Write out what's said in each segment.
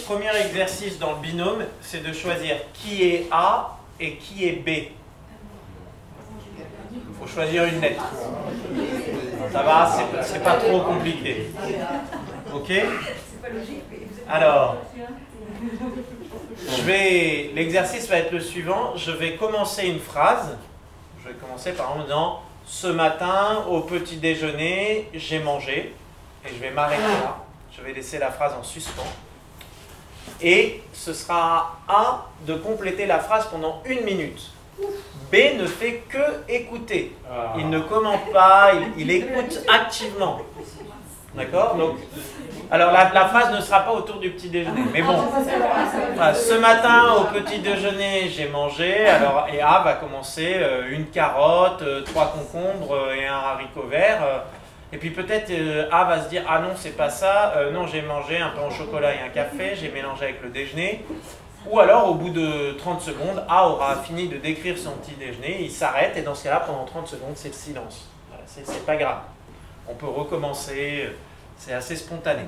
premier exercice dans le binôme, c'est de choisir qui est A et qui est B. Il faut choisir une lettre. Ça va, c'est pas trop compliqué. Ok? Alors, l'exercice va être le suivant. Je vais commencer une phrase. Je vais commencer par exemple en disant « Ce matin, au petit déjeuner, j'ai mangé ». Et je vais m'arrêter là. Je vais laisser la phrase en suspens. Et ce sera à A de compléter la phrase pendant 1 minute. B ne fait que écouter. Il ne commente pas, il écoute activement. D'accord? Donc, alors la phrase ne sera pas autour du petit déjeuner. Mais bon, ce matin au petit déjeuner, j'ai mangé. Alors, et A va commencer 1 carotte, 3 concombres et un haricot vert. Et puis peut-être A va se dire « Ah non, c'est pas ça. Non, j'ai mangé un pain au chocolat et un café. J'ai mélangé avec le déjeuner. » Ou alors, au bout de 30 secondes, A aura fini de décrire son petit déjeuner. Il s'arrête et dans ce cas-là, pendant 30 secondes, c'est le silence. Voilà, c'est pas grave. On peut recommencer. C'est assez spontané.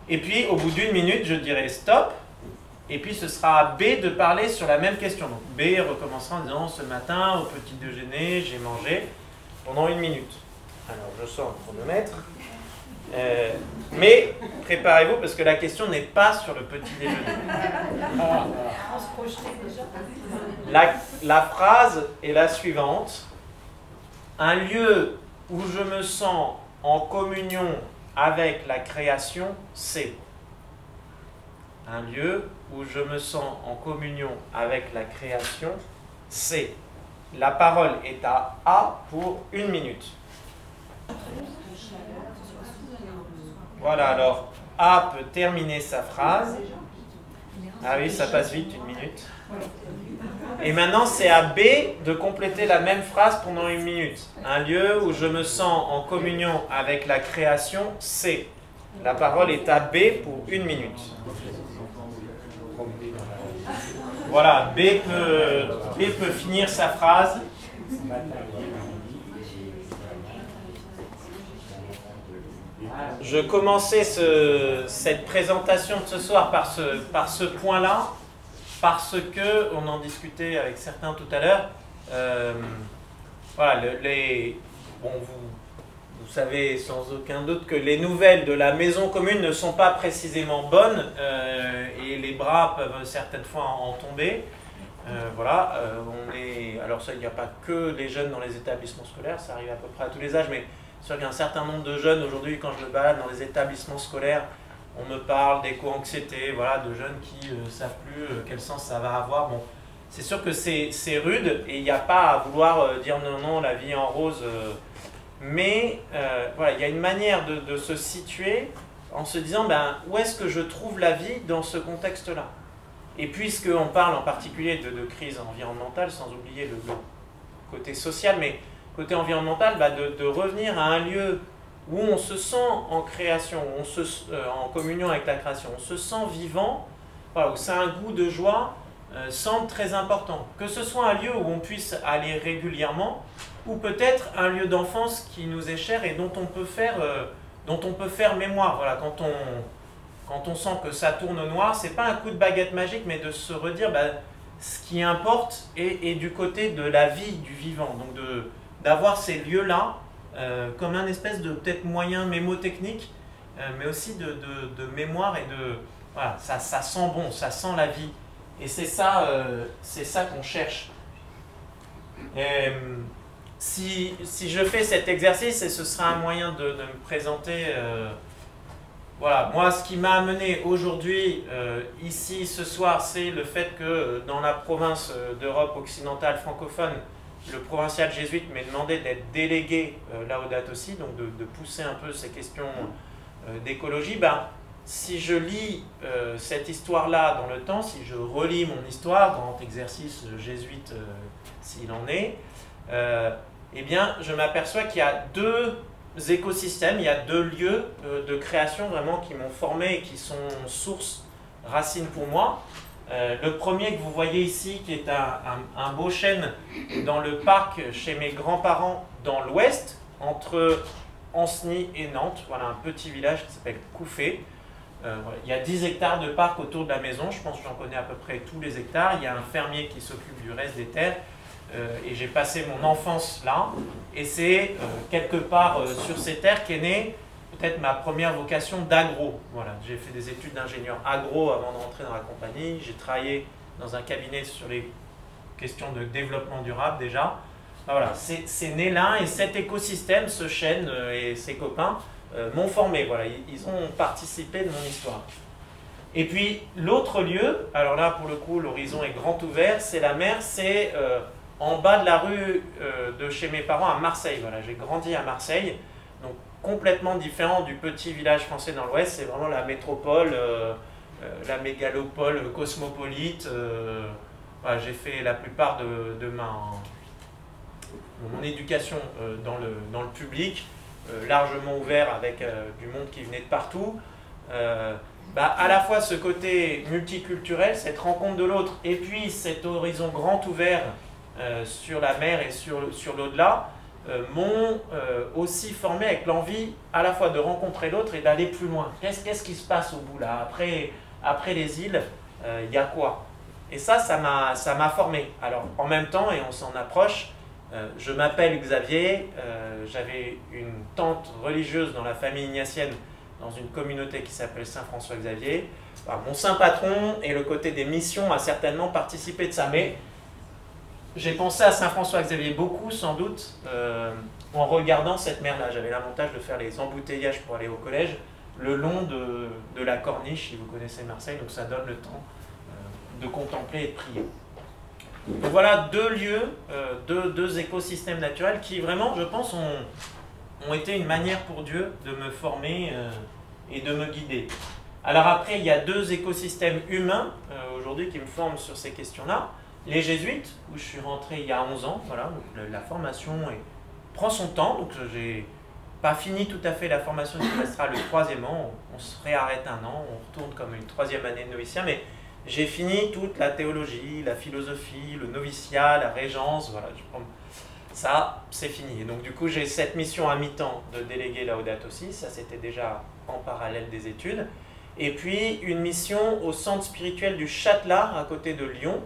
Et puis, au bout d'1 minute, je dirai « Stop ». Et puis, ce sera à B de parler sur la même question. Donc, B recommencera en disant « Ce matin, au petit déjeuner, j'ai mangé » pendant 1 minute. Alors, je sors le chronomètre. Mais préparez-vous parce que la question n'est pas sur le petit déjeuner. La phrase est la suivante. Un lieu où je me sens en communion avec la création, c'est. Un lieu où je me sens en communion avec la création, c'est. La parole est à A pour 1 minute. Voilà, alors A peut terminer sa phrase. Ah oui, ça passe vite, 1 minute. Et maintenant, c'est à B de compléter la même phrase pendant 1 minute. Un lieu où je me sens en communion avec la création, c'est. La parole est à B pour 1 minute. Voilà, B peut finir sa phrase. Je commençais cette présentation de ce soir par ce point-là, parce que, on en discutait avec certains tout à l'heure, voilà, bon, vous savez sans aucun doute que les nouvelles de la maison commune ne sont pas précisément bonnes, et les bras peuvent certaines fois en tomber. Voilà, alors ça, il n'y a pas que les jeunes dans les établissements scolaires, ça arrive à peu près à tous les âges, mais c'est sûr qu'il y a un certain nombre de jeunes aujourd'hui, quand je me balade dans les établissements scolaires, on me parle d'éco-anxiété, voilà, de jeunes qui ne savent plus quel sens ça va avoir. Bon, c'est sûr que c'est rude et il n'y a pas à vouloir dire non, non, la vie en rose. Mais voilà, il y a une manière de se situer en se disant ben, où est-ce que je trouve la vie dans ce contexte-là. Et puisqu'on parle en particulier de crise environnementale, sans oublier le côté social, mais côté environnemental, bah de revenir à un lieu où on se sent en création, où en communion avec la création, on se sent vivant, voilà, où c'est un goût de joie, semble très important. Que ce soit un lieu où on puisse aller régulièrement, ou peut-être un lieu d'enfance qui nous est cher et dont on peut faire mémoire. Voilà, quand on sent que ça tourne au noir, c'est pas un coup de baguette magique, mais de se redire bah, ce qui importe est du côté de la vie, du vivant. Donc d'avoir ces lieux-là comme un espèce de peut-être moyen mémotechnique, mais aussi de mémoire et de... Voilà, ça sent bon, ça sent la vie. Et c'est ça qu'on cherche. Si je fais cet exercice, et ce sera un moyen de me présenter... voilà, moi ce qui m'a amené aujourd'hui, ici, ce soir, c'est le fait que dans la province d'Europe occidentale francophone, le provincial jésuite m'ait demandé d'être délégué Laudato Si, donc de pousser un peu ces questions d'écologie. Ben, si je lis cette histoire-là dans le temps, si je relis mon histoire, grand exercice jésuite s'il en est, eh bien, je m'aperçois qu'il y a 2 écosystèmes, il y a 2 lieux de création vraiment qui m'ont formé et qui sont source, racine pour moi. Le premier que vous voyez ici, qui est un beau chêne dans le parc chez mes grands-parents dans l'ouest, entre Ancenis et Nantes, voilà un petit village qui s'appelle Couffé. Voilà. Il y a 10 hectares de parc autour de la maison, je pense que j'en connais à peu près tous les hectares. Il y a un fermier qui s'occupe du reste des terres. Et j'ai passé mon enfance là. Et c'est quelque part sur ces terres qu'est née peut-être ma première vocation d'agro. Voilà. J'ai fait des études d'ingénieur agro avant de rentrer dans la compagnie. J'ai travaillé dans un cabinet sur les questions de développement durable déjà. Voilà, c'est né là et cet écosystème, ce chêne et ses copains m'ont formé. Voilà, ils ont participé de mon histoire. Et puis l'autre lieu, alors là pour le coup l'horizon est grand ouvert, c'est la mer, c'est en bas de la rue de chez mes parents à Marseille. Voilà, j'ai grandi à Marseille, donc complètement différent du petit village français dans l'Ouest. C'est vraiment la métropole, la mégalopole cosmopolite. Voilà, j'ai fait la plupart de mon éducation dans le public, largement ouvert avec du monde qui venait de partout. À la fois ce côté multiculturel, cette rencontre de l'autre, et puis cet horizon grand ouvert sur la mer et sur l'au-delà, m'ont aussi formé avec l'envie à la fois de rencontrer l'autre et d'aller plus loin. Qu'est-ce qui se passe au bout là? Après les îles, il y a quoi? Et ça m'a formé. Alors en même temps, et on s'en approche, je m'appelle Xavier, j'avais une tante religieuse dans la famille ignatienne, dans une communauté qui s'appelle Saint-François-Xavier. Mon saint patron et le côté des missions a certainement participé de ça. Mais j'ai pensé à Saint-François-Xavier beaucoup, sans doute, en regardant cette mer-là. J'avais l'avantage de faire les embouteillages pour aller au collège, le long de la Corniche, si vous connaissez Marseille, donc ça donne le temps de contempler et de prier. Donc voilà deux lieux, deux écosystèmes naturels qui vraiment, je pense, ont été une manière pour Dieu de me former et de me guider. Alors après, il y a deux écosystèmes humains aujourd'hui qui me forment sur ces questions-là. Les jésuites, où je suis rentré il y a 11 ans, voilà, donc la formation prend son temps, donc j'ai pas fini tout à fait la formation qui restera le 3e an, on se réarrête un an, on retourne comme une 3e année de noviciat, mais j'ai fini toute la théologie, la philosophie, le noviciat, la régence, voilà, ça c'est fini. Et donc du coup j'ai cette mission à mi-temps de déléguer Laudato Si, ça c'était déjà en parallèle des études, et puis une mission au centre spirituel du Châtelard à côté de Lyon,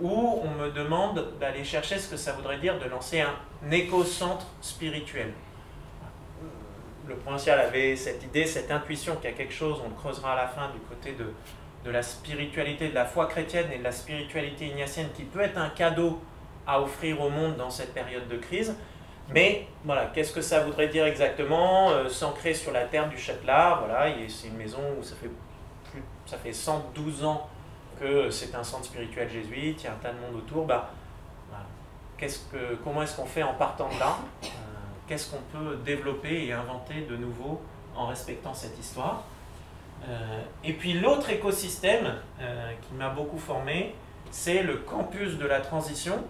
où on me demande d'aller chercher ce que ça voudrait dire de lancer un éco-centre spirituel. Le provincial avait cette idée, cette intuition qu'il y a quelque chose, on le creusera à la fin, du côté de la spiritualité, de la foi chrétienne et de la spiritualité ignatienne, qui peut être un cadeau à offrir au monde dans cette période de crise. Mais voilà, qu'est-ce que ça voudrait dire exactement? S'ancrer sur la terre du Châtelard, voilà, c'est une maison où ça fait 112 ans que c'est un centre spirituel jésuite, il y a un tas de monde autour. Voilà. Comment est-ce qu'on fait en partant de là? Qu'est-ce qu'on peut développer et inventer de nouveau en respectant cette histoire? Et puis l'autre écosystème qui m'a beaucoup formé, c'est le campus de la transition.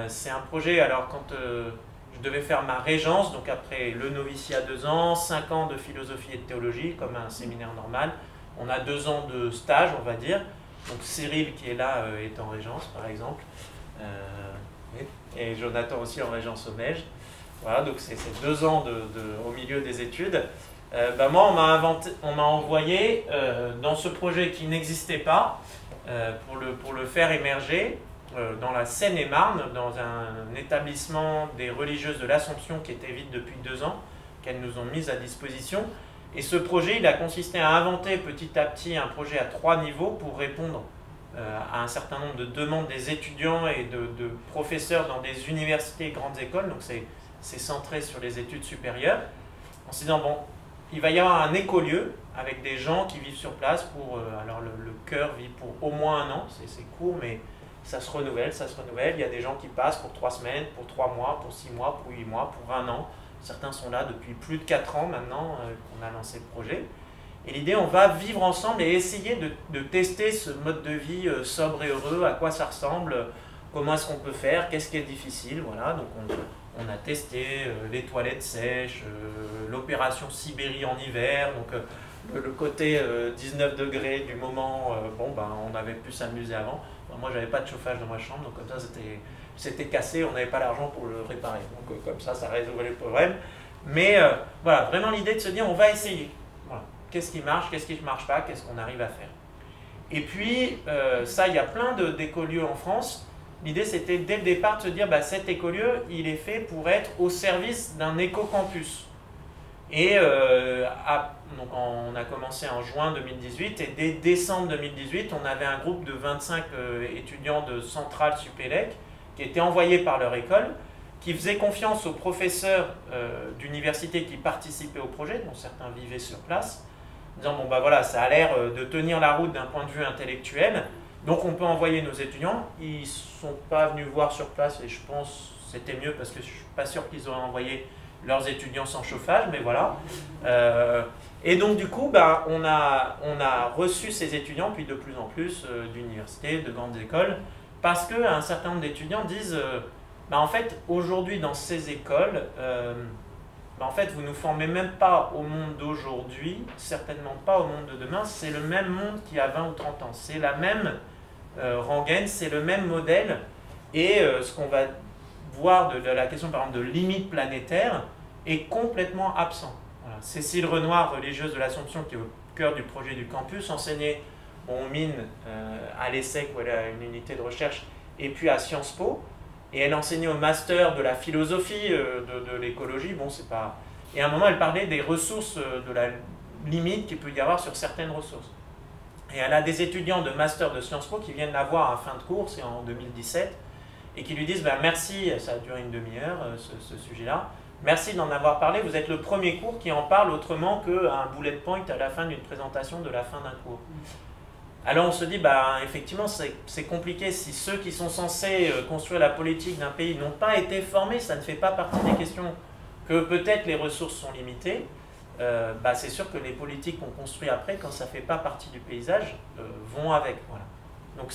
C'est un projet, alors quand je devais faire ma régence, donc après le noviciat 2 ans, 5 ans de philosophie et de théologie, comme un séminaire normal, on a 2 ans de stage, on va dire. Donc Cyril qui est là est en régence par exemple, et Jonathan aussi en régence au Mège. Voilà, donc c'est 2 ans au milieu des études. Moi on m'a envoyé dans ce projet qui n'existait pas pour le faire émerger dans la Seine-et-Marne, dans un établissement des religieuses de l'Assomption qui était vide depuis 2 ans, qu'elles nous ont mis à disposition. Et ce projet, il a consisté à inventer petit à petit un projet à 3 niveaux pour répondre à un certain nombre de demandes des étudiants et de professeurs dans des universités et grandes écoles. Donc c'est centré sur les études supérieures, en se disant, bon, il va y avoir un écolieu avec des gens qui vivent sur place pour... alors le chœur vit pour au moins 1 an, c'est court, mais ça se renouvelle, ça se renouvelle. Il y a des gens qui passent pour 3 semaines, pour 3 mois, pour 6 mois, pour 8 mois, pour 1 an. Certains sont là depuis plus de 4 ans maintenant qu'on a lancé le projet. Et l'idée, on va vivre ensemble et essayer de tester ce mode de vie sobre et heureux, à quoi ça ressemble, comment est-ce qu'on peut faire, qu'est-ce qui est difficile, voilà. Donc on a testé les toilettes sèches, l'opération Sibérie en hiver, donc le côté 19 degrés du moment, on avait pu s'amuser avant. Moi, j'avais pas de chauffage dans ma chambre, donc comme ça, c'était cassé, on n'avait pas l'argent pour le réparer. Donc comme ça résouvait le problème. Mais voilà, vraiment l'idée de se dire, on va essayer. Voilà. qu'est-ce qui marche, qu'est-ce qui ne marche pas, qu'est-ce qu'on arrive à faire. Et puis, ça, il y a plein d'écolieux en France. L'idée, c'était dès le départ de se dire, bah, cet écolieu, il est fait pour être au service d'un éco-campus. Et donc on a commencé en juin 2018, et dès décembre 2018, on avait un groupe de 25 étudiants de Centrale Supélec qui étaient envoyés par leur école, qui faisaient confiance aux professeurs d'université qui participaient au projet, dont certains vivaient sur place, disant bon bah voilà, ça a l'air de tenir la route d'un point de vue intellectuel, donc on peut envoyer nos étudiants. Ils ne sont pas venus voir sur place, et je pense que c'était mieux parce que je ne suis pas sûr qu'ils auraient envoyé leurs étudiants sans chauffage, mais voilà. Et donc du coup, ben, on a reçu ces étudiants, puis de plus en plus d'universités, de grandes écoles, parce qu'un certain nombre d'étudiants disent ben, en fait, aujourd'hui dans ces écoles, ben, en fait, vous ne nous formez même pas au monde d'aujourd'hui, certainement pas au monde de demain, c'est le même monde qu'il y a 20 ou 30 ans, c'est la même rengaine, c'est le même modèle, et ce qu'on va voir de la question par exemple de limite planétaire est complètement absent. Voilà. Cécile Renoir, religieuse de l'Assomption, qui est au cœur du projet du campus, enseignait aux mines à l'ESSEC, où elle a une unité de recherche, et puis à Sciences Po, et elle enseignait au master de la philosophie de l'écologie. Bon, c'est pas... Et à un moment, elle parlait des ressources, de la limite qu'il peut y avoir sur certaines ressources. Et elle a des étudiants de master de Sciences Po qui viennent la voir à fin de cours, c'est en 2017, et qui lui disent bah, merci, ça a duré une demi-heure ce sujet-là, merci d'en avoir parlé, vous êtes le premier cours qui en parle autrement qu'un bullet point à la fin d'une présentation de la fin d'un cours. Alors on se dit, bah, effectivement c'est compliqué, si ceux qui sont censés construire la politique d'un pays n'ont pas été formés, ça ne fait pas partie des questions, que peut-être les ressources sont limitées, bah, c'est sûr que les politiques qu'on construit après, quand ça ne fait pas partie du paysage, vont avec. Voilà. Donc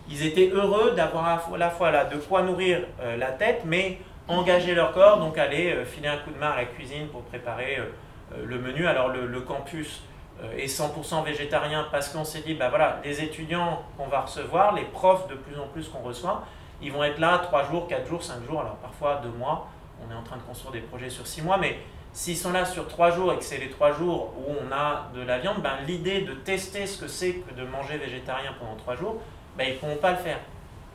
ils étaient heureux d'avoir à la fois là, de quoi nourrir la tête, mais engager leur corps, donc aller filer un coup de main à la cuisine pour préparer le menu. Alors le campus est 100% végétarien parce qu'on s'est dit, bah voilà, les étudiants qu'on va recevoir, les profs de plus en plus qu'on reçoit, ils vont être là 3 jours, 4 jours, 5 jours, alors parfois 2 mois, on est en train de construire des projets sur 6 mois, mais s'ils sont là sur 3 jours et que c'est les 3 jours où on a de la viande, ben, l'idée de tester ce que c'est que de manger végétarien pendant 3 jours, ben, ils ne pourront pas le faire.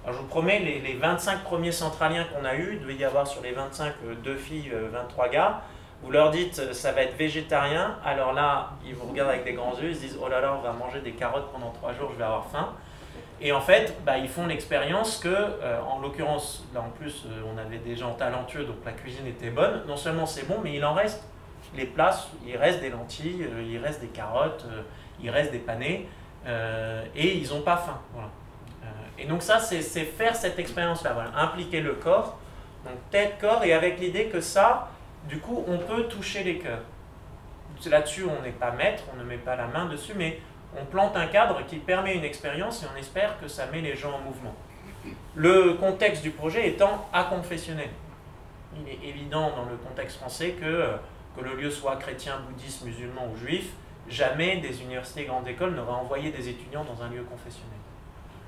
Alors je vous promets, les 25 premiers centraliens qu'on a eus, il devait y avoir sur les 25, 2 filles, 23 gars, vous leur dites ça va être végétarien, alors là, ils vous regardent avec des grands yeux, ils se disent oh là là, on va manger des carottes pendant 3 jours, je vais avoir faim. Et en fait, bah, ils font l'expérience que, en l'occurrence, là en plus, on avait des gens talentueux, donc la cuisine était bonne. Non seulement c'est bon, mais il en reste. Les plats, il reste des lentilles, il reste des carottes, il reste des panais, et ils n'ont pas faim. Voilà. Et donc ça, c'est faire cette expérience-là, voilà. Impliquer le corps, donc tête, corps, et avec l'idée que ça, du coup, on peut toucher les cœurs. Là-dessus, on n'est pas maître, on ne met pas la main dessus, mais on plante un cadre qui permet une expérience et on espère que ça met les gens en mouvement. Le contexte du projet étant aconfessionnel. Il est évident dans le contexte français que le lieu soit chrétien, bouddhiste, musulman ou juif, jamais des universités et grandes écoles n'auraient envoyé des étudiants dans un lieu confessionnel.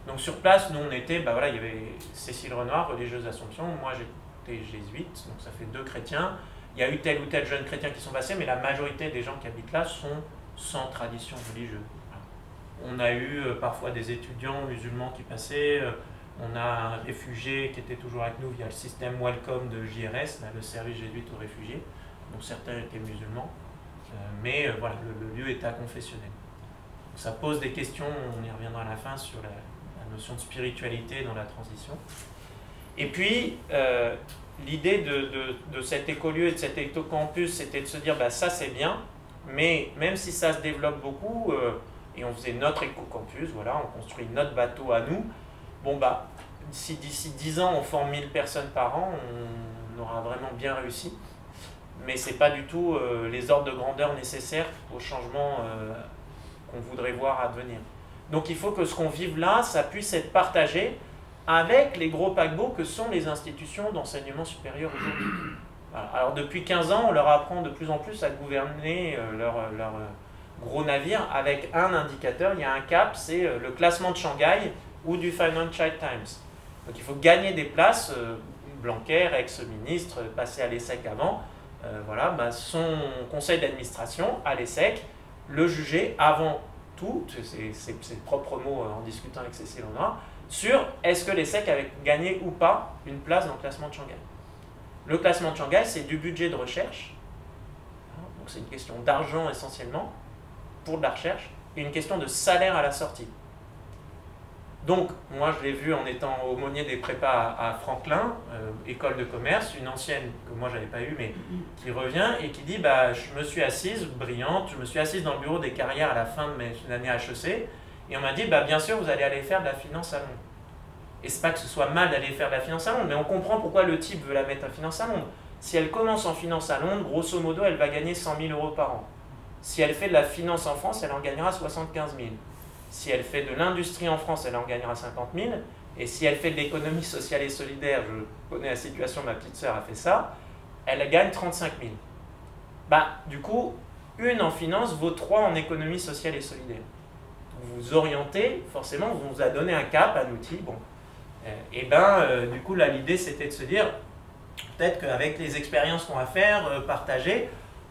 Donc sur place, nous on était, bah voilà, il y avait Cécile Renoir, religieuse d'Assomption, moi j'étais jésuite, donc ça fait 2 chrétiens. Il y a eu tel ou tel jeune chrétien qui sont passés, mais la majorité des gens qui habitent là sont sans tradition religieuse. On a eu parfois des étudiants musulmans qui passaient, on a un réfugié qui était toujours avec nous via le système Welcome de JRS, là, le service jésuite aux réfugiés, donc certains étaient musulmans, mais voilà, le lieu est aconfessionnel. Donc, ça pose des questions, on y reviendra à la fin, sur la notion de spiritualité dans la transition. Et puis, l'idée de cet écolieu et de cet éco-campus, c'était de se dire, bah, ça c'est bien, mais même si ça se développe beaucoup, et on faisait notre éco-campus, voilà, on construit notre bateau à nous, bon bah, si d'ici 10 ans on forme 1000 personnes par an, on aura vraiment bien réussi, mais ce n'est pas du tout les ordres de grandeur nécessaires au changement qu'on voudrait voir advenir. Donc il faut que ce qu'on vive là, ça puisse être partagé avec les gros paquebots que sont les institutions d'enseignement supérieur aujourd'hui. Voilà. Alors depuis 15 ans, on leur apprend de plus en plus à gouverner leur gros navire avec un indicateur, il y a un cap, c'est le classement de Shanghai ou du Financial Times. Donc il faut gagner des places, Blanquer, ex-ministre, passé à l'ESSEC avant, voilà, bah, son conseil d'administration à l'ESSEC le juger avant tout, c'est ses propres mots en discutant avec Cécile Honnois, sur est-ce que l'ESSEC avait gagné ou pas une place dans le classement de Shanghai. Le classement de Shanghai, c'est du budget de recherche, donc c'est une question d'argent essentiellement pour de la recherche, et une question de salaire à la sortie. Donc, moi, je l'ai vu en étant aumônier des prépas à Franklin, école de commerce, une ancienne que moi, je n'avais pas eue, mais qui revient et qui dit bah, je me suis assise, brillante, je me suis assise dans le bureau des carrières à la fin de mes années HEC, et on m'a dit bah, bien sûr, vous allez aller faire de la finance à Londres. Et c'est pas que ce soit mal d'aller faire de la finance à Londres, mais on comprend pourquoi le type veut la mettre en finance à Londres. Si elle commence en finance à Londres, grosso modo, elle va gagner 100 000 € par an. Si elle fait de la finance en France, elle en gagnera 75 000. Si elle fait de l'industrie en France, elle en gagnera 50 000. Et si elle fait de l'économie sociale et solidaire, je connais la situation, ma petite sœur a fait ça, elle gagne 35 000. Bah, du coup, une en finance vaut 3 en économie sociale et solidaire. Vous vous orientez, forcément, on vous a donné un cap, un outil. Bon. Et du coup, là, l'idée, c'était de se dire, peut-être qu'avec les expériences qu'on va faire, partager,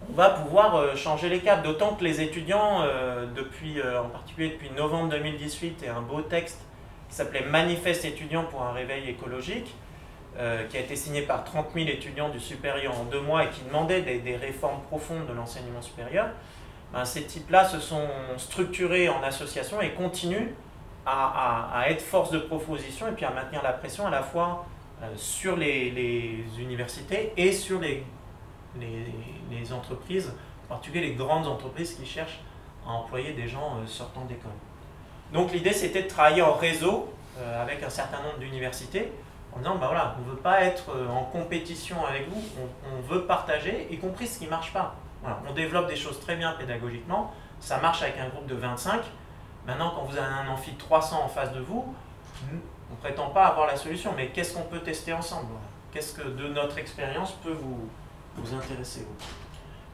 on va pouvoir changer les caps, d'autant que les étudiants, en particulier depuis novembre 2018, et un beau texte qui s'appelait Manifeste étudiant pour un réveil écologique, qui a été signé par 30 000 étudiants du supérieur en 2 mois et qui demandait des réformes profondes de l'enseignement supérieur, ces types-là se sont structurés en association et continuent à être force de proposition et puis à maintenir la pression à la fois sur les universités et sur les entreprises, en particulier les grandes entreprises qui cherchent à employer des gens sortant d'école. Donc l'idée c'était de travailler en réseau avec un certain nombre d'universités en disant bah voilà, on ne veut pas être en compétition avec vous, on veut partager, y compris ce qui ne marche pas. Voilà, on développe des choses très bien pédagogiquement, ça marche avec un groupe de 25. Maintenant quand vous avez un amphi de 300 en face de vous, on ne prétend pas avoir la solution, mais qu'est-ce qu'on peut tester ensemble? Qu'est-ce que de notre expérience peut vous intéresser.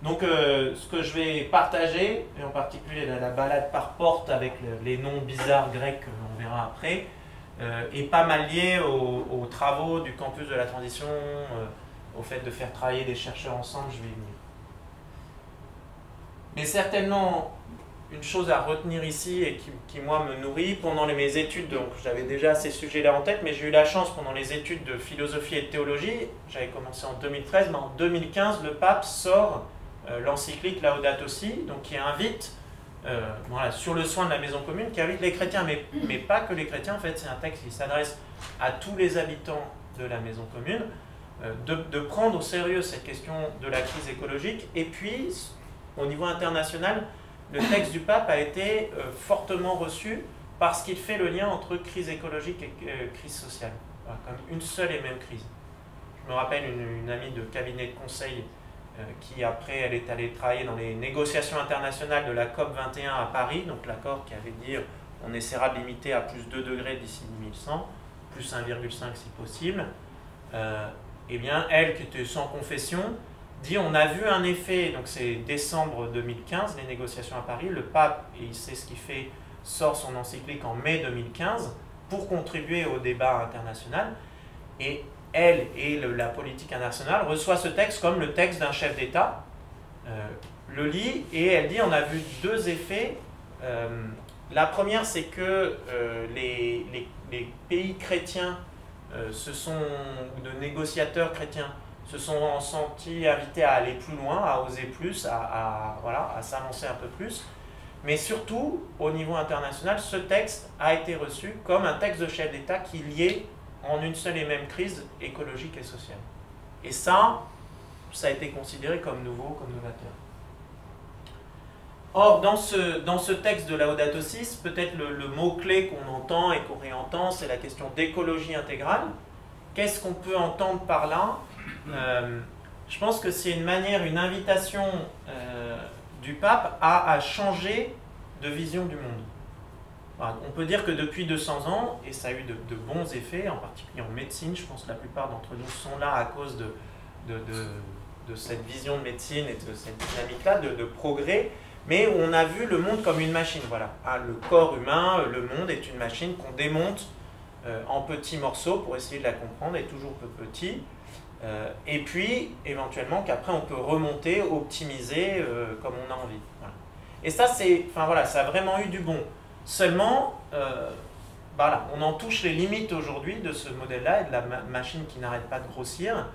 Donc ce que je vais partager, et en particulier la balade par porte avec les noms bizarres grecs qu'on verra après, est pas mal lié aux travaux du campus de la transition, au fait de faire travailler des chercheurs ensemble, je vais y venir. Mais certainement, une chose à retenir ici et qui moi me nourrit, pendant mes études, donc j'avais déjà ces sujets-là en tête, mais j'ai eu la chance pendant les études de philosophie et de théologie, j'avais commencé en 2013, mais en 2015, le pape sort l'encyclique Laudato Si, donc qui invite, voilà, sur le soin de la maison commune, qui invite les chrétiens, mais pas que les chrétiens, en fait c'est un texte qui s'adresse à tous les habitants de la maison commune, de prendre au sérieux cette question de la crise écologique, et puis au niveau international, le texte du pape a été fortement reçu parce qu'il fait le lien entre crise écologique et crise sociale, voilà, comme une seule et même crise. Je me rappelle une amie de cabinet de conseil qui après elle est allée travailler dans les négociations internationales de la COP 21 à Paris, donc l'accord qui avait dit on essaiera de limiter à plus 2 degrés d'ici 2100, plus 1,5 si possible. Eh bien elle qui était sans confession, dit on a vu un effet, donc c'est décembre 2015, les négociations à Paris, le pape, et il sait ce qu'il fait, sort son encyclique en mai 2015 pour contribuer au débat international, et elle et la politique internationale reçoit ce texte comme le texte d'un chef d'État, le lit, et elle dit on a vu 2 effets. La première c'est que les pays chrétiens ou de négociateurs chrétiens se sont sentis invités à aller plus loin, à oser plus, voilà, à s'avancer un peu plus. Mais surtout, au niveau international, ce texte a été reçu comme un texte de chef d'État qui liait en une seule et même crise écologique et sociale. Et ça a été considéré comme nouveau, comme novateur. Or, dans ce texte de Laudato Si, peut-être le mot-clé qu'on entend et qu'on réentend, c'est la question d'écologie intégrale. Qu'est-ce qu'on peut entendre par là? Je pense que c'est une manière, une invitation du pape à changer de vision du monde. Voilà, on peut dire que depuis 200 ans, et ça a eu de bons effets, en particulier en médecine, je pense que la plupart d'entre nous sont là à cause de cette vision de médecine et de cette dynamique-là, de progrès, mais on a vu le monde comme une machine. Voilà. Le corps humain, le monde est une machine qu'on démonte en petits morceaux pour essayer de la comprendre, et toujours peu petit. Et puis, éventuellement, qu'après on peut remonter, optimiser comme on a envie. Voilà. Et ça, enfin, voilà, ça a vraiment eu du bon. Seulement, voilà, on en touche les limites aujourd'hui de ce modèle-là et de la machine qui n'arrête pas de grossir.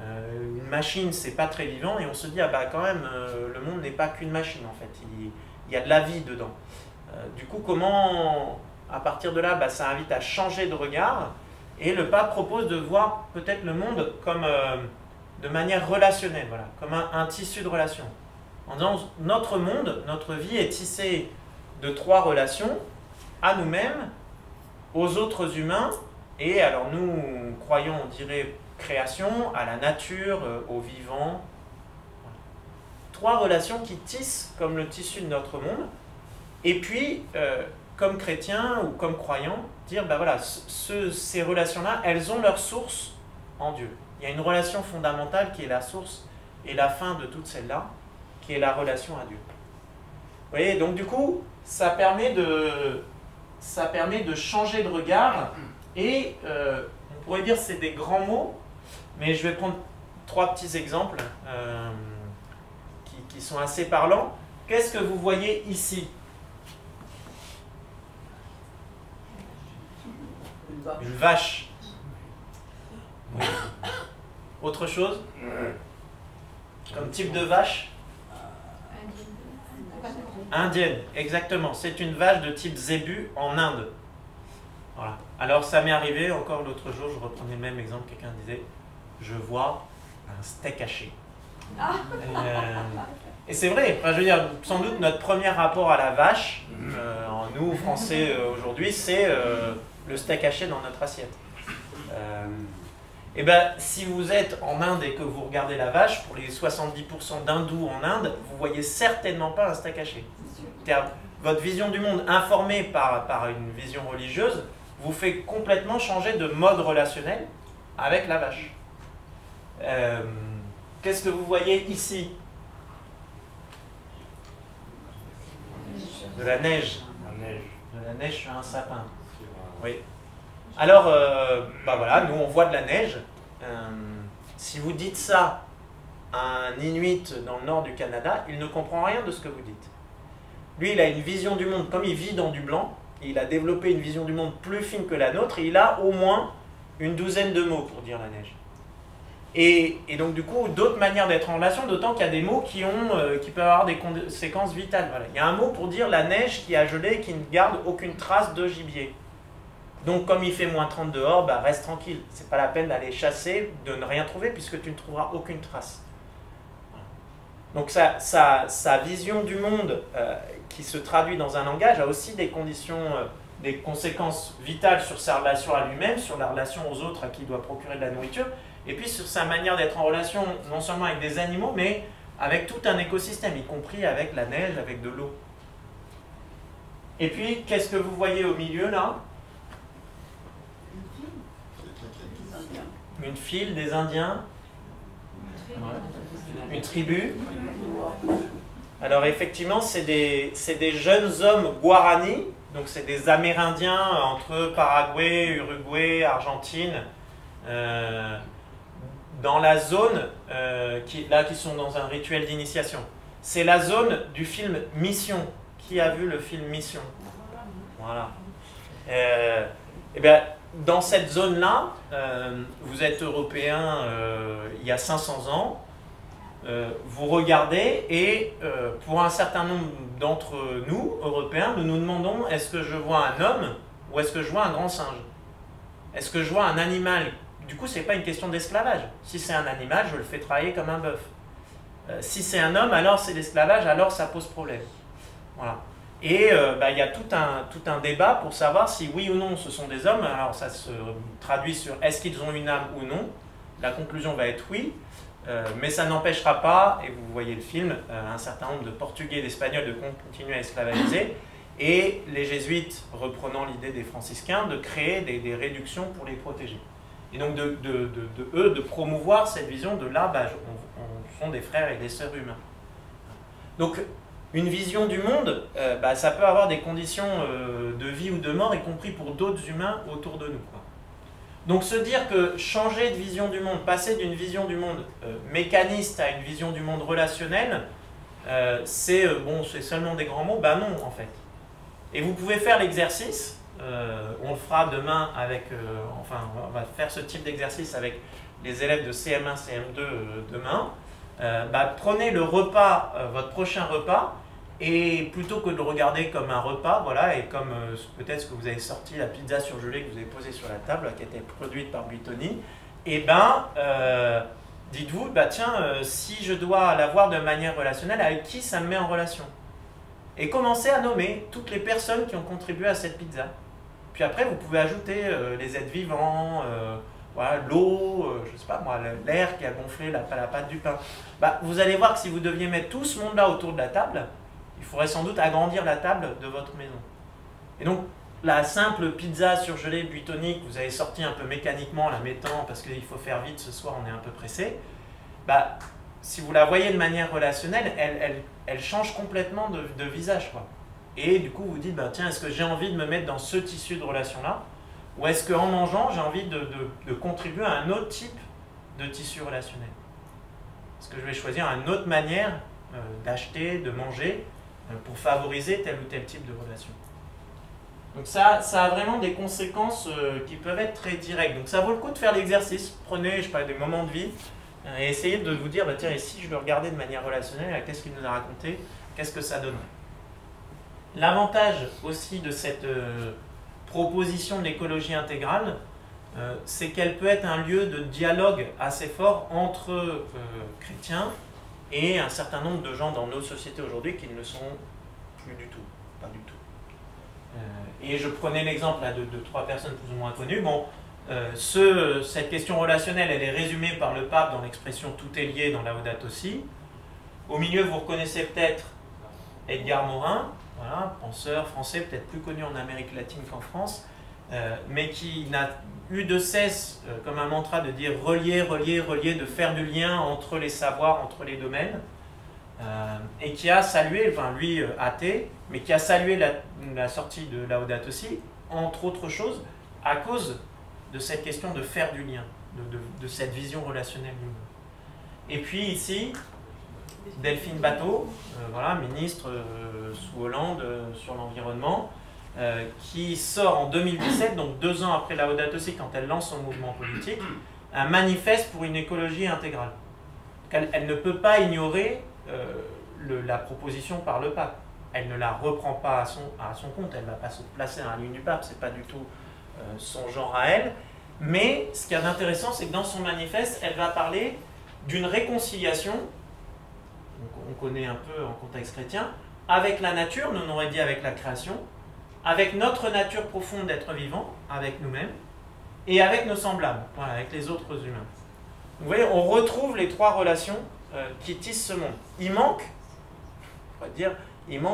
Une machine, c'est pas très vivant et on se dit, ah bah quand même, le monde n'est pas qu'une machine en fait, il y a de la vie dedans. Du coup, comment, à partir de là, ça invite à changer de regard et le pape propose de voir peut-être le monde comme, de manière relationnelle, voilà, comme un tissu de relations. En disant, notre monde, notre vie est tissée de 3 relations, à nous-mêmes, aux autres humains, et alors nous croyons, on dirait, création, à la nature, au vivant. 3 relations qui tissent comme le tissu de notre monde. Et puis, comme chrétiens ou comme croyants, dire, ben voilà, ces relations-là, elles ont leur source en Dieu. Il y a une relation fondamentale qui est la source et la fin de toutes celles-là, qui est la relation à Dieu. Vous voyez, donc du coup, ça permet de changer de regard et on pourrait dire que c'est des grands mots, mais je vais prendre 3 petits exemples qui sont assez parlants. Qu'est-ce que vous voyez ici? Une vache. Oui. Autre chose? Comme type de vache? Indienne, exactement. C'est une vache de type zébu en Inde. Voilà. Alors ça m'est arrivé, encore l'autre jour, je reprenais le même exemple, quelqu'un disait, je vois un steak haché. Et c'est vrai, enfin, je veux dire, sans doute notre premier rapport à la vache, en nous, Français, aujourd'hui, c'est le steak haché dans notre assiette. Et bien, si vous êtes en Inde et que vous regardez la vache, pour les 70% d'hindous en Inde, vous voyez certainement pas un steak haché. Votre vision du monde, informée par une vision religieuse, vous fait complètement changer de mode relationnel avec la vache. Qu'est-ce que vous voyez ici? De la neige. De la neige sur un sapin. Oui. Alors, voilà, nous on voit de la neige. Si vous dites ça à un Inuit dans le nord du Canada, il ne comprend rien de ce que vous dites. Lui, il a une vision du monde, comme il vit dans du blanc, il a développé une vision du monde plus fine que la nôtre, et il a au moins une douzaine de mots pour dire la neige. Et donc du coup, d'autres manières d'être en relation, d'autant qu'il y a des mots qui peuvent avoir des conséquences vitales. Voilà. Il y a un mot pour dire la neige qui a gelé et qui ne garde aucune trace de gibier. Donc comme il fait moins 30 dehors, reste tranquille. C'est pas la peine d'aller chasser, de ne rien trouver, puisque tu ne trouveras aucune trace. Donc sa vision du monde qui se traduit dans un langage a aussi des conséquences vitales sur sa relation à lui-même, sur la relation aux autres à qui il doit procurer de la nourriture, et puis sur sa manière d'être en relation non seulement avec des animaux, mais avec tout un écosystème, y compris avec la neige, avec de l'eau. Et puis, qu'est-ce que vous voyez au milieu là? Une file des Indiens, une tribu. Alors effectivement, c'est des jeunes hommes Guarani, donc c'est des Amérindiens entre Paraguay, Uruguay, Argentine, dans la zone qui sont dans un rituel d'initiation. C'est la zone du film Mission. Qui a vu le film Mission? Voilà. Et bien, dans cette zone-là, vous êtes européen il y a 500 ans, vous regardez et pour un certain nombre d'entre nous, Européens, nous nous demandons est-ce que je vois un homme ou est-ce que je vois un grand singe? Est-ce que je vois un animal? Du coup, ce n'est pas une question d'esclavage. Si c'est un animal, je le fais travailler comme un bœuf. Si c'est un homme, alors c'est l'esclavage, alors ça pose problème. Voilà. Et il y a tout un débat pour savoir si oui ou non ce sont des hommes. Alors ça se traduit sur est-ce qu'ils ont une âme ou non. La conclusion va être oui, mais ça n'empêchera pas, et vous voyez le film, un certain nombre de Portugais et d'Espagnols de continuer à esclavagiser, et les jésuites, reprenant l'idée des franciscains, de créer des réductions pour les protéger. Et donc de promouvoir cette vision de là, on sont des frères et des sœurs humains. Donc une vision du monde, ça peut avoir des conditions de vie ou de mort, y compris pour d'autres humains autour de nous, quoi. Donc se dire que changer de vision du monde, passer d'une vision du monde mécaniste à une vision du monde relationnel, c'est seulement des grands mots. Ben non, en fait. Et vous pouvez faire l'exercice, on le fera demain avec, on va faire ce type d'exercice avec les élèves de CM1, CM2 demain. Prenez le repas, votre prochain repas, et plutôt que de le regarder comme un repas, voilà, et comme peut-être ce que vous avez sorti, la pizza surgelée que vous avez posée sur la table, qui était produite par Buitoni, et dites-vous, si je dois la voir de manière relationnelle, avec qui ça me met en relation? Et commencez à nommer toutes les personnes qui ont contribué à cette pizza. Puis après, vous pouvez ajouter les êtres vivants, voilà, l'eau, je sais pas moi, l'air qui a gonflé la pâte du pain. Vous allez voir que si vous deviez mettre tout ce monde-là autour de la table, il faudrait sans doute agrandir la table de votre maison. Et donc, la simple pizza surgelée Buitoni que vous avez sortie un peu mécaniquement en la mettant, parce qu'il faut faire vite ce soir, on est un peu pressé, si vous la voyez de manière relationnelle, elle change complètement de visage, quoi. Et du coup, vous dites, tiens, est-ce que j'ai envie de me mettre dans ce tissu de relation-là? Ou est-ce qu'en mangeant, j'ai envie de contribuer à un autre type de tissu relationnel? Est-ce que je vais choisir une autre manière d'acheter, de manger, pour favoriser tel ou tel type de relation? Donc ça a vraiment des conséquences qui peuvent être très directes. Donc ça vaut le coup de faire l'exercice. Prenez, je sais pas, des moments de vie et essayez de vous dire, tiens, et si je le regardais de manière relationnelle, qu'est-ce qu'il nous a raconté? Qu'est-ce que ça donnerait? L'avantage aussi de cette proposition de l'écologie intégrale, c'est qu'elle peut être un lieu de dialogue assez fort entre chrétiens et un certain nombre de gens dans nos sociétés aujourd'hui qui ne le sont plus du tout, pas du tout. Et je prenais l'exemple de trois personnes plus ou moins connues. Cette question relationnelle, elle est résumée par le pape dans l'expression « tout est lié » dans Laudato Si. Au milieu, vous reconnaissez peut-être Edgar Morin, voilà, penseur français, peut-être plus connu en Amérique latine qu'en France, mais qui n'a eu de cesse, comme un mantra, de dire relier, relier, relier, de faire du lien entre les savoirs, entre les domaines, et qui a salué, lui athée, mais qui a salué la sortie de Laudato Si, entre autres choses, à cause de cette question de faire du lien, de cette vision relationnelle du monde. Et puis ici, Delphine Batho, voilà, ministre sous Hollande sur l'environnement, qui sort en 2017, donc 2 ans après Laudato Si, quand elle lance son mouvement politique, un manifeste pour une écologie intégrale. Elle ne peut pas ignorer la proposition par le pape. Elle ne la reprend pas à son compte, elle ne va pas se placer à la ligne du pape, ce n'est pas du tout son genre à elle. Mais ce qui est intéressant, c'est que dans son manifeste, elle va parler d'une réconciliation, donc on connaît un peu en contexte chrétien, avec la nature, nous on aurait dit avec la création, avec notre nature profonde d'être vivant, avec nous-mêmes, et avec nos semblables, voilà, avec les autres humains. Vous voyez, on retrouve les trois relations qui tissent ce monde. Il manque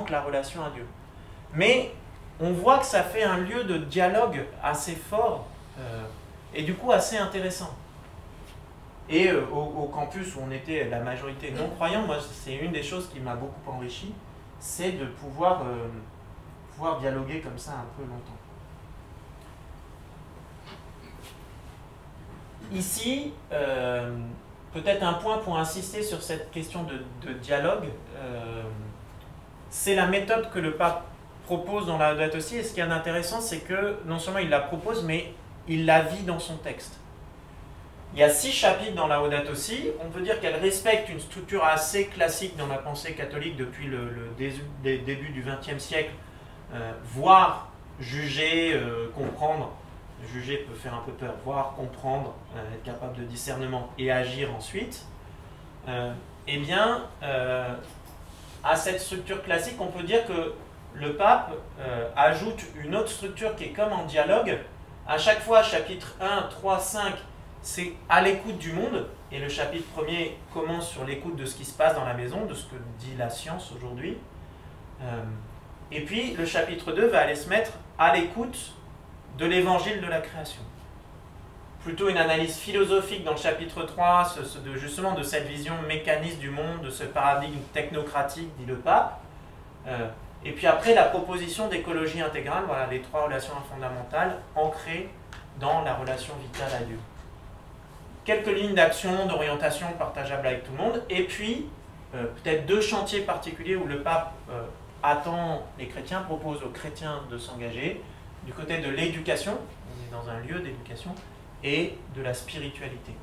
la relation à Dieu. Mais on voit que ça fait un lieu de dialogue assez fort et du coup assez intéressant. Et au campus où on était la majorité non-croyants, moi c'est une des choses qui m'a beaucoup enrichi, c'est de pouvoir dialoguer comme ça un peu longtemps. Ici, peut-être un point pour insister sur cette question de dialogue, c'est la méthode que le pape propose dans la Laudato Si, et ce qui est intéressant, c'est que non seulement il la propose, mais il la vit dans son texte. Il y a 6 chapitres dans la Laudato Si, on peut dire qu'elle respecte une structure assez classique dans la pensée catholique depuis le début du XXe siècle, voir, juger, comprendre. Juger peut faire un peu peur, voir, comprendre, être capable de discernement et agir ensuite. À cette structure classique, on peut dire que le pape ajoute une autre structure qui est comme en dialogue. À chaque fois, chapitre 1, 3, 5, c'est à l'écoute du monde. Et le chapitre 1er commence sur l'écoute de ce qui se passe dans la maison, de ce que dit la science aujourd'hui. Et puis, le chapitre 2 va aller se mettre à l'écoute de l'évangile de la création. Plutôt une analyse philosophique dans le chapitre 3, justement de cette vision mécaniste du monde, de ce paradigme technocratique, dit le pape. Et puis après, la proposition d'écologie intégrale, voilà les 3 relations fondamentales ancrées dans la relation vitale à Dieu. Quelques lignes d'action, d'orientation partageables avec tout le monde, et puis peut-être deux chantiers particuliers où le pape attend les chrétiens, propose aux chrétiens de s'engager, du côté de l'éducation, on est dans un lieu d'éducation, et de la spiritualité.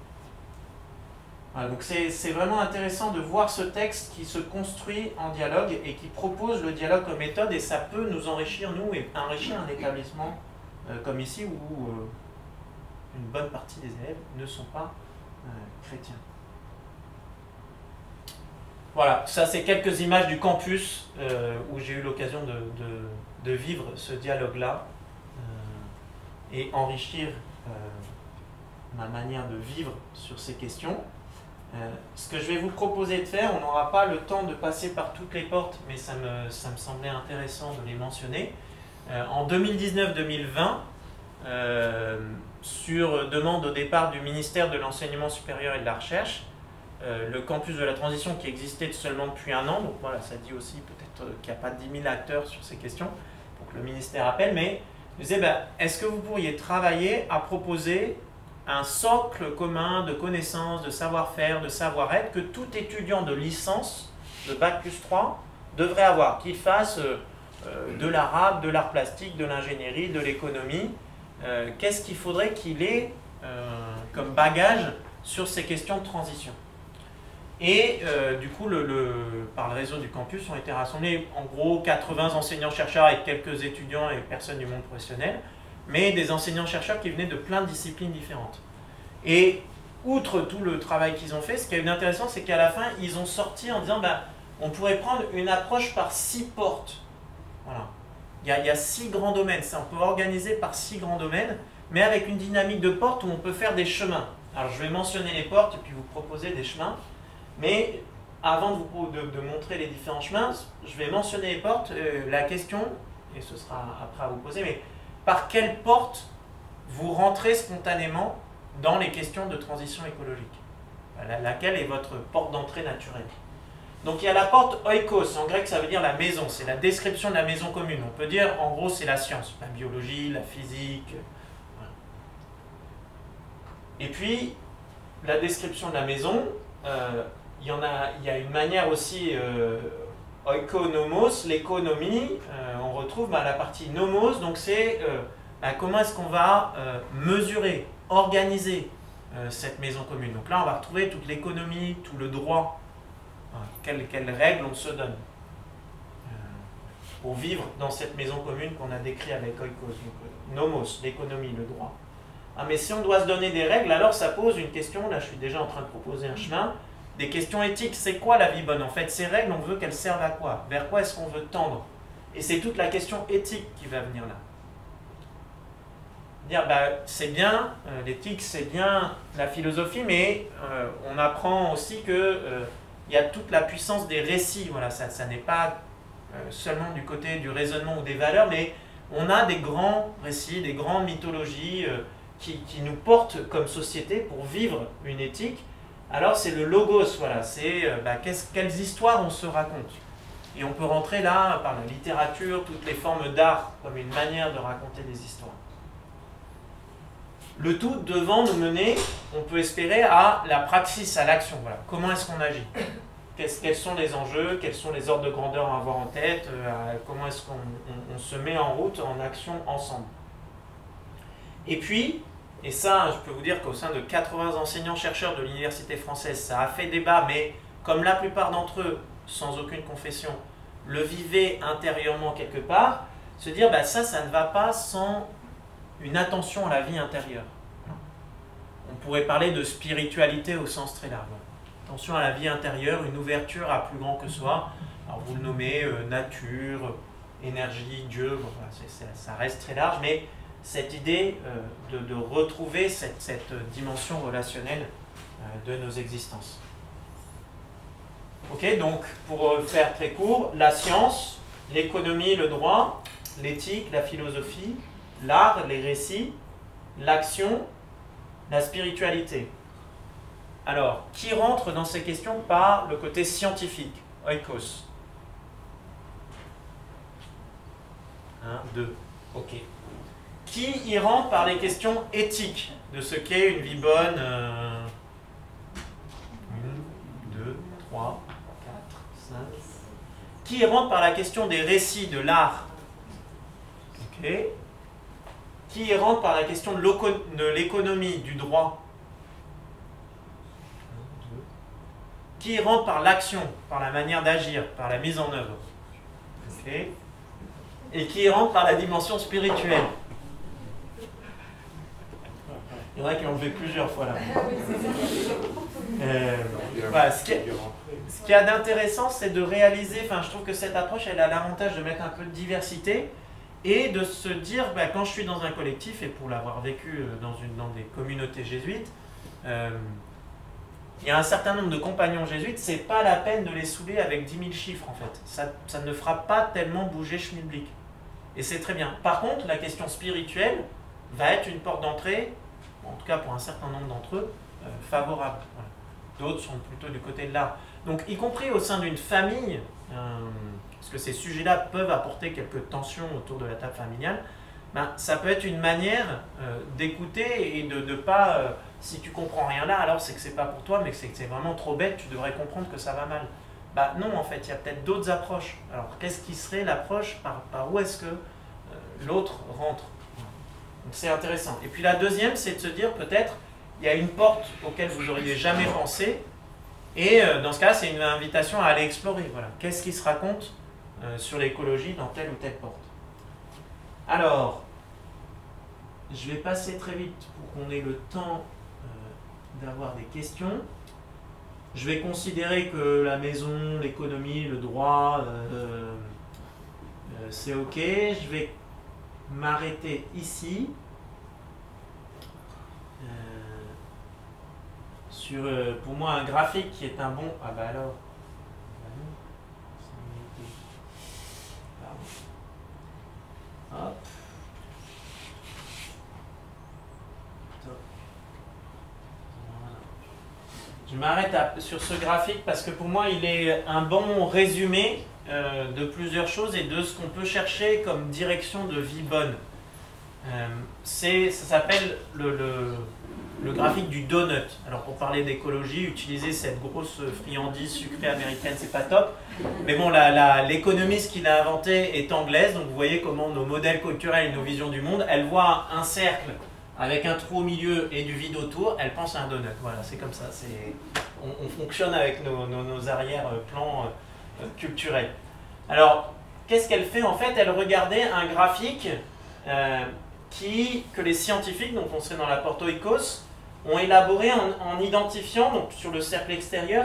Voilà, donc c'est vraiment intéressant de voir ce texte qui se construit en dialogue et qui propose le dialogue comme méthode, et ça peut nous enrichir, nous, et enrichir un établissement comme ici où une bonne partie des élèves ne sont pas chrétiens. Voilà, ça c'est quelques images du campus où j'ai eu l'occasion de vivre ce dialogue-là et enrichir ma manière de vivre sur ces questions. Ce que je vais vous proposer de faire, on n'aura pas le temps de passer par toutes les portes, mais ça me semblait intéressant de les mentionner. En 2019-2020, sur demande au départ du ministère de l'Enseignement supérieur et de la Recherche, le campus de la transition qui existait seulement depuis un an, donc voilà, ça dit aussi peut-être qu'il n'y a pas 10 000 acteurs sur ces questions, pour que le ministère appelle, mais je disais, est-ce que vous pourriez travailler à proposer un socle commun de connaissances, de savoir-faire, de savoir-être que tout étudiant de licence, de Bac+3, devrait avoir, qu'il fasse de l'arabe, de l'art plastique, de l'ingénierie, de l'économie. Qu'est-ce qu'il faudrait qu'il ait comme bagage sur ces questions de transition? Et du coup, par le réseau du campus, ont été rassemblés en gros 80 enseignants-chercheurs avec quelques étudiants et personnes du monde professionnel, mais des enseignants-chercheurs qui venaient de plein de disciplines différentes. Et outre tout le travail qu'ils ont fait, ce qui est intéressant, c'est qu'à la fin, ils ont sorti en disant on pourrait prendre une approche par 6 portes. Voilà. Il y a 6 grands domaines, on peut organiser par 6 grands domaines, mais avec une dynamique de portes où on peut faire des chemins. Alors je vais mentionner les portes et puis vous proposer des chemins. Mais avant de montrer les différents chemins, je vais mentionner les portes. La question, et ce sera après à vous poser, mais par quelle porte vous rentrez spontanément dans les questions de transition écologique? Laquelle est votre porte d'entrée naturelle? Donc il y a la porte oikos, en grec ça veut dire la maison, c'est la description de la maison commune. On peut dire en gros c'est la science, la biologie, la physique. Voilà. Et puis la description de la maison, il y a une manière aussi oikonomos, l'économie, on retrouve la partie nomos, donc c'est comment est-ce qu'on va mesurer, organiser cette maison commune. Donc là on va retrouver toute l'économie, tout le droit, quelles règles on se donne pour vivre dans cette maison commune qu'on a décrit avec oikos, donc, nomos, l'économie, le droit. Mais si on doit se donner des règles, alors ça pose une question, là je suis déjà en train de proposer un chemin, des questions éthiques. C'est quoi la vie bonne? En fait, ces règles, on veut qu'elles servent à quoi? Vers quoi est-ce qu'on veut tendre? Et c'est toute la question éthique qui va venir là. Dire, c'est bien, l'éthique, c'est bien la philosophie, mais on apprend aussi que il y a toute la puissance des récits. Voilà, ça n'est pas seulement du côté du raisonnement ou des valeurs, mais on a des grands récits, des grandes mythologies qui nous portent comme société pour vivre une éthique. Alors c'est le logos, voilà, c'est quelles histoires on se raconte. Et on peut rentrer là par la littérature, toutes les formes d'art, comme une manière de raconter des histoires. Le tout devant nous mener, on peut espérer, à la praxis, à l'action. Voilà. Comment est-ce qu'on agit? Quels sont les enjeux? Quels sont les ordres de grandeur à avoir en tête? Comment est-ce qu'on se met en route, en action ensemble? Et puis, et ça, je peux vous dire qu'au sein de 80 enseignants-chercheurs de l'université française, ça a fait débat, mais comme la plupart d'entre eux, sans aucune confession, le vivaient intérieurement quelque part, se dire, ça ne va pas sans une attention à la vie intérieure. On pourrait parler de spiritualité au sens très large. Attention à la vie intérieure, une ouverture à plus grand que soi. Alors vous le nommez nature, énergie, Dieu, ça reste très large, mais cette idée de retrouver cette dimension relationnelle de nos existences. Ok, donc pour faire très court, la science, l'économie, le droit, l'éthique, la philosophie, l'art, les récits, l'action, la spiritualité. Alors, qui rentre dans ces questions par le côté scientifique? Oikos. 1, 2, ok. Qui y rentre par les questions éthiques de ce qu'est une vie bonne? 1, 2, 3, 4, qui rentre par la question des récits de l'art, okay, qui rentre par la question de l'économie, du droit, qui rentre par l'action, par la manière d'agir, par la mise en œuvre, okay, et qui rentre par la dimension spirituelle. Il y en a qui ont fait plusieurs fois là. Voilà, ce qu'il y a d'intéressant, c'est de réaliser, enfin je trouve que cette approche, elle a l'avantage de mettre un peu de diversité et de se dire, bah, quand je suis dans un collectif, et pour l'avoir vécu dans des communautés jésuites, il y a un certain nombre de compagnons jésuites, c'est pas la peine de les saouler avec 10 000 chiffres en fait. Ça ne fera pas tellement bouger Schmilblick. Et c'est très bien. Par contre, la question spirituelle va être une porte d'entrée, en tout cas pour un certain nombre d'entre eux, favorable. Voilà. D'autres sont plutôt du côté de l'art. Donc, y compris au sein d'une famille, parce que ces sujets-là peuvent apporter quelques tensions autour de la table familiale, ben, ça peut être une manière d'écouter et de ne pas, si tu comprends rien là, alors c'est que c'est pas pour toi, mais c'est que c'est vraiment trop bête, tu devrais comprendre que ça va mal. Bah non, en fait, il y a peut-être d'autres approches. Alors, qu'est-ce qui serait l'approche, par où est-ce que l'autre rentre? Donc, c'est intéressant. Et puis la deuxième, c'est de se dire, peut-être, il y a une porte auquel vous n'auriez jamais pensé, et dans ce cas, c'est une invitation à aller explorer. Voilà. Qu'est-ce qui se raconte sur l'écologie dans telle ou telle porte? Alors, je vais passer très vite pour qu'on ait le temps d'avoir des questions. Je vais considérer que la maison, l'économie, le droit, c'est OK. Je vais m'arrêter ici. Sur, pour moi, un graphique qui est un bon... Ah bah alors... Hop. Je m'arrête sur ce graphique parce que pour moi, il est un bon résumé de plusieurs choses et de ce qu'on peut chercher comme direction de vie bonne. Ça s'appelle le graphique du donut. Alors pour parler d'écologie, utiliser cette grosse friandise sucrée américaine, c'est pas top. Mais bon, l'économiste qui l'a inventé est anglaise, donc vous voyez comment nos modèles culturels et nos visions du monde, elle voit un cercle avec un trou au milieu et du vide autour, elle pense à un donut. Voilà, c'est comme ça. On fonctionne avec nos arrière-plans culturels. Alors, qu'est-ce qu'elle fait? En fait, elle regardait un graphique que les scientifiques, donc on serait dans la porte Oikos, ont élaboré en identifiant, donc sur le cercle extérieur,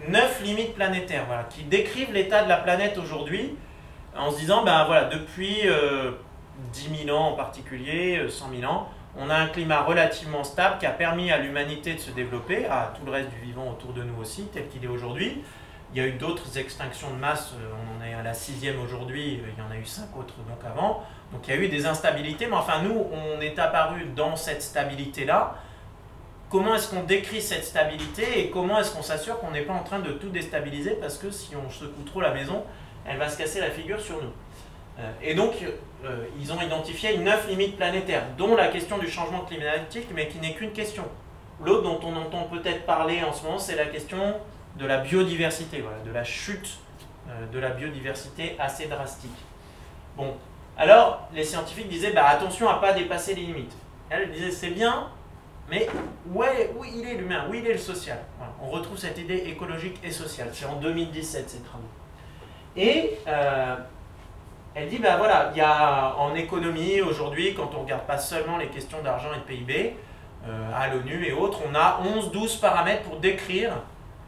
9 limites planétaires, voilà, qui décrivent l'état de la planète aujourd'hui, en se disant, ben voilà, depuis 10 000 ans en particulier, 100 000 ans, on a un climat relativement stable qui a permis à l'humanité de se développer, à tout le reste du vivant autour de nous aussi, tel qu'il est aujourd'hui. Il y a eu d'autres extinctions de masse, on en est à la 6e aujourd'hui, il y en a eu 5 autres donc avant. Donc il y a eu des instabilités, mais enfin nous, on est apparu dans cette stabilité-là. Comment est-ce qu'on décrit cette stabilité et comment est-ce qu'on s'assure qu'on n'est pas en train de tout déstabiliser, parce que si on secoue trop la maison, elle va se casser la figure sur nous. Et donc, ils ont identifié 9 limites planétaires, dont la question du changement climatique, mais qui n'est qu'une question. L'autre dont on entend peut-être parler en ce moment, c'est la question de la biodiversité, voilà, de la chute de la biodiversité assez drastique. Bon, alors les scientifiques disaient, bah, attention à ne pas dépasser les limites. Elle disait, c'est bien, mais où il est l'humain, où il est le social? Voilà, on retrouve cette idée écologique et sociale. C'est en 2017 ces travaux. Et elle dit, ben voilà, il y a en économie aujourd'hui, quand on ne regarde pas seulement les questions d'argent et de PIB, à l'ONU et autres, on a 11-12 paramètres pour décrire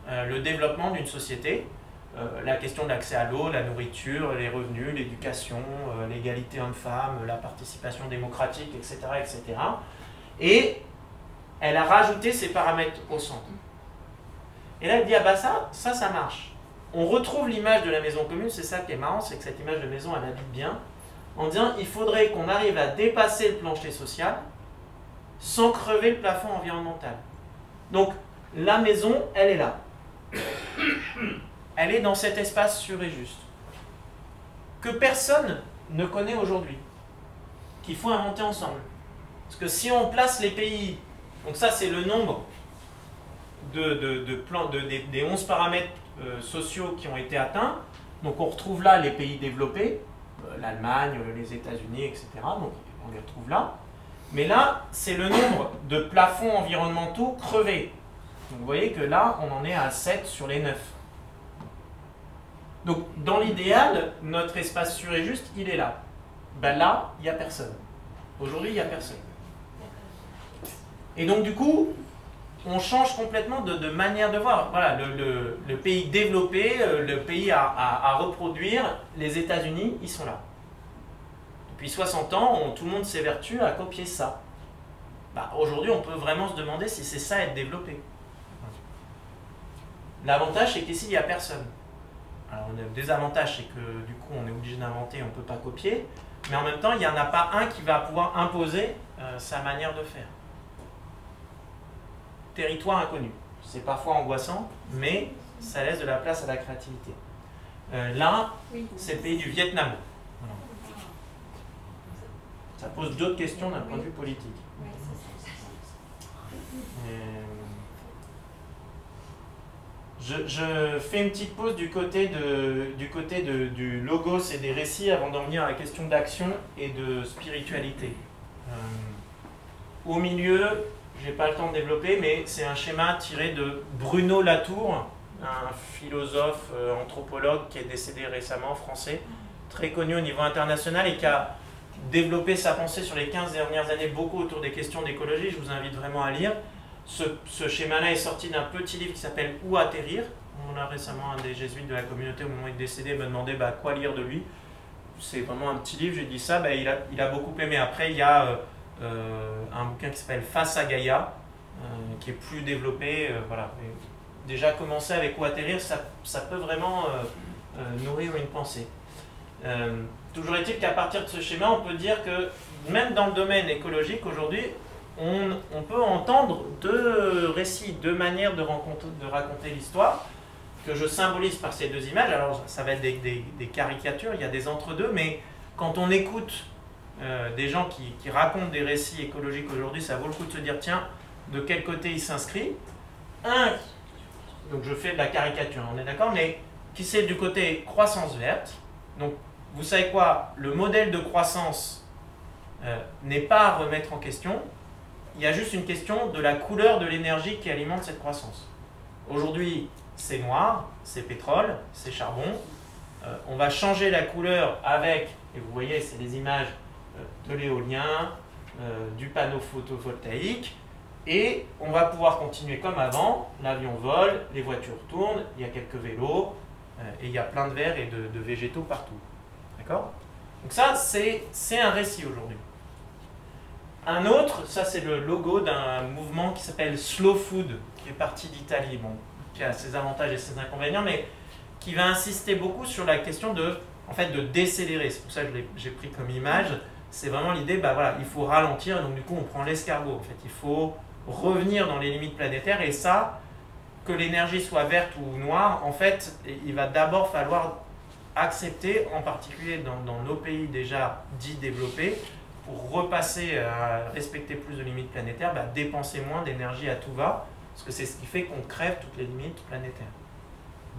le développement d'une société. La question de l'accès à l'eau, la nourriture, les revenus, l'éducation, l'égalité homme-femme, la participation démocratique, etc., etc. Et elle a rajouté ces paramètres au centre. Et là, elle dit, ah bah ça marche. On retrouve l'image de la maison commune, c'est ça qui est marrant, c'est que cette image de maison, elle habite bien, en disant il faudrait qu'on arrive à dépasser le plancher social sans crever le plafond environnemental. Donc, la maison, elle est là. Elle est dans cet espace sûr et juste, que personne ne connaît aujourd'hui, qu'il faut inventer ensemble. Parce que si on place les pays, donc ça c'est le nombre des 11 paramètres sociaux qui ont été atteints, Donc on retrouve là les pays développés, l'Allemagne, les États-Unis, etc. Donc on les retrouve là. Mais là, c'est le nombre de plafonds environnementaux crevés. Donc vous voyez que là, on en est à 7 sur les 9. Donc dans l'idéal, notre espace sûr et juste, il est là. Ben là, il n'y a personne. Aujourd'hui, il n'y a personne. Et donc du coup, on change complètement de manière de voir. Voilà, le pays développé, le pays à reproduire, les États-Unis, ils sont là. Depuis 60 ans, tout le monde s'évertue à copier ça. Bah, aujourd'hui, on peut vraiment se demander si c'est ça être développé. L'avantage, c'est qu'ici, il n'y a personne. Alors, le désavantage, c'est que du coup, on est obligé d'inventer, on ne peut pas copier. Mais en même temps, il n'y en a pas un qui va pouvoir imposer sa manière de faire. Territoire inconnu. C'est parfois angoissant, mais ça laisse de la place à la créativité. Là, c'est le pays du Vietnam. Ça pose d'autres questions d'un point de vue politique. Je fais une petite pause du côté du logos et des récits avant d'en venir à la question d'action et de spiritualité. Au milieu, je n'ai pas le temps de développer, mais c'est un schéma tiré de Bruno Latour, un philosophe, anthropologue qui est décédé récemment, français, très connu au niveau international et qui a développé sa pensée sur les 15 dernières années beaucoup autour des questions d'écologie. Je vous invite vraiment à lire. Ce schéma-là est sorti d'un petit livre qui s'appelle « Où atterrir ». On a récemment un des jésuites de la communauté, au moment où il est décédé, me demandait quoi lire de lui. C'est vraiment un petit livre, j'ai dit ça, il a beaucoup aimé. Après, il y a un bouquin qui s'appelle « Face à Gaïa », qui est plus développé. Voilà. Et déjà, commencer avec « Où atterrir », ça peut vraiment nourrir une pensée. Toujours est-il qu'à partir de ce schéma, on peut dire que même dans le domaine écologique, aujourd'hui, on peut entendre deux récits, deux manières de raconter l'histoire, que je symbolise par ces deux images. Alors, ça va être des caricatures, il y a des entre-deux, mais quand on écoute des gens qui racontent des récits écologiques aujourd'hui, ça vaut le coup de se dire, tiens, de quel côté il s'inscrit. Donc je fais de la caricature, on est d'accord, mais qui c'est du côté croissance verte. Donc, vous savez quoi, le modèle de croissance n'est pas à remettre en question. Il y a juste une question de la couleur de l'énergie qui alimente cette croissance. Aujourd'hui, c'est noir, c'est pétrole, c'est charbon. On va changer la couleur avec, et vous voyez, c'est les images de l'éolien, du panneau photovoltaïque, et on va pouvoir continuer comme avant. L'avion vole, les voitures tournent, il y a quelques vélos, et il y a plein de verres et de végétaux partout. D'accord ? Donc ça, c'est un récit aujourd'hui. Un autre, ça c'est le logo d'un mouvement qui s'appelle Slow Food, qui est parti d'Italie, bon, qui a ses avantages et ses inconvénients, mais qui va insister beaucoup sur la question de décélérer. C'est pour ça que j'ai pris comme image. C'est vraiment l'idée, voilà, il faut ralentir, donc du coup on prend l'escargot. En fait, il faut revenir dans les limites planétaires, et ça, que l'énergie soit verte ou noire, en fait, il va d'abord falloir accepter, en particulier dans nos pays déjà dits développés, pour repasser à respecter plus de limites planétaires, dépenser moins d'énergie à tout va, parce que c'est ce qui fait qu'on crève toutes les limites planétaires.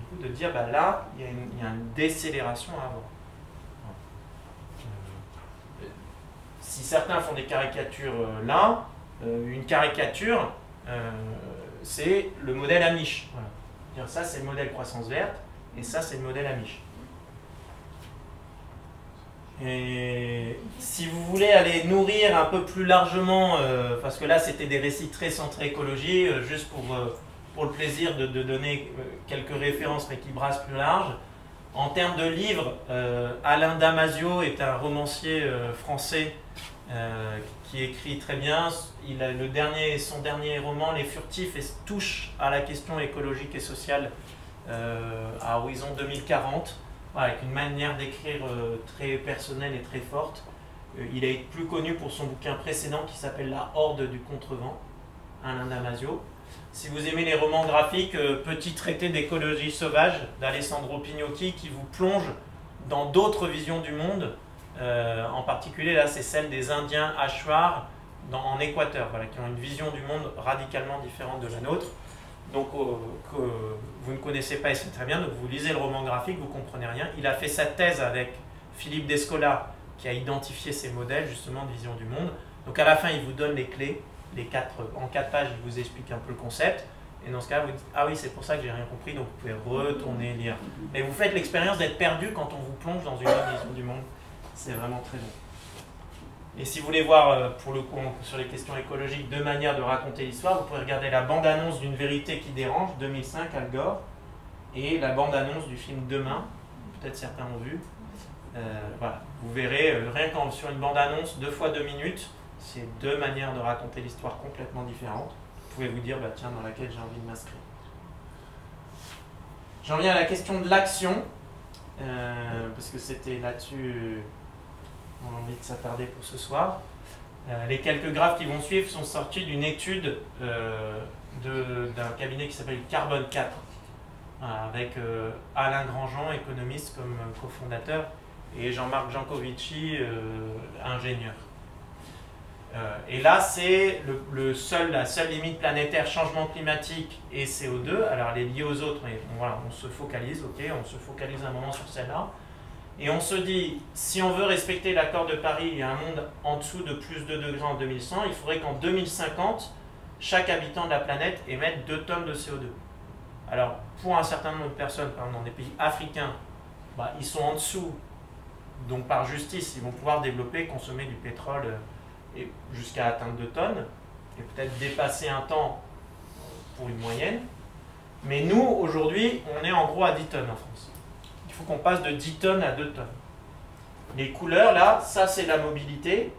Du coup, de dire, là, il y a une décélération à avoir. Si certains font des caricatures là, une caricature, c'est le modèle Amish. Voilà. Ça, c'est le modèle croissance verte, et ça, c'est le modèle Amish. Et si vous voulez aller nourrir un peu plus largement, parce que là c'était des récits très centrés écologie, juste pour le plaisir de donner quelques références mais qui brassent plus large. En termes de livres, Alain Damasio est un romancier français qui écrit très bien. Il a son dernier roman, Les Furtifs, touche à la question écologique et sociale à horizon 2040. Avec une manière d'écrire très personnelle et très forte. Il a été plus connu pour son bouquin précédent qui s'appelle La Horde du Contrevent, Alain Damasio. Si vous aimez les romans graphiques, Petit traité d'écologie sauvage d'Alessandro Pignotti, qui vous plonge dans d'autres visions du monde. En particulier, là, c'est celle des Indiens Achuar en Équateur, voilà, qui ont une vision du monde radicalement différente de la nôtre. donc, que vous ne connaissez pas, et c'est très bien, donc vous lisez le roman graphique, vous ne comprenez rien. Il a fait sa thèse avec Philippe Descola, qui a identifié ces modèles justement de vision du monde. Donc à la fin, il vous donne les clés, en 4 pages, il vous explique un peu le concept. Et dans ce cas, vous dites, ah oui, c'est pour ça que j'ai rien compris, donc vous pouvez retourner lire. Mais vous faites l'expérience d'être perdu quand on vous plonge dans une autre vision du monde. C'est vraiment très bon. Et si vous voulez voir, pour le coup, sur les questions écologiques, deux manières de raconter l'histoire, vous pouvez regarder la bande-annonce d'une vérité qui dérange, 2005, Al Gore, et la bande-annonce du film Demain, peut-être certains ont vu. Voilà. Vous verrez, rien qu'en sur une bande-annonce, 2 fois 2 minutes, c'est deux manières de raconter l'histoire complètement différentes. Vous pouvez vous dire, bah, tiens, dans laquelle j'ai envie de m'inscrire. J'en viens à la question de l'action, parce que c'était là-dessus on a envie de s'attarder pour ce soir. Les quelques graphes qui vont suivre sont sortis d'une étude d'un cabinet qui s'appelle Carbone 4, avec Alain Grandjean, économiste, comme cofondateur, et Jean-Marc Jancovici, ingénieur. Et là, c'est la seule limite planétaire, changement climatique et CO2. Alors, elle est liée aux autres, mais voilà, on se focalise, ok, on se focalise un moment sur celle-là. Et on se dit, si on veut respecter l'accord de Paris et un monde en dessous de plus de 2 degrés en 2100, il faudrait qu'en 2050, chaque habitant de la planète émette 2 tonnes de CO2. Alors, pour un certain nombre de personnes, par exemple dans des pays africains, bah, ils sont en dessous. Donc, par justice, ils vont pouvoir développer, consommer du pétrole jusqu'à atteindre 2 tonnes, et peut-être dépasser un temps pour une moyenne. Mais nous, aujourd'hui, on est en gros à 10 tonnes en France. Il faut qu'on passe de 10 tonnes à 2 tonnes. Les couleurs, là, ça c'est la mobilité.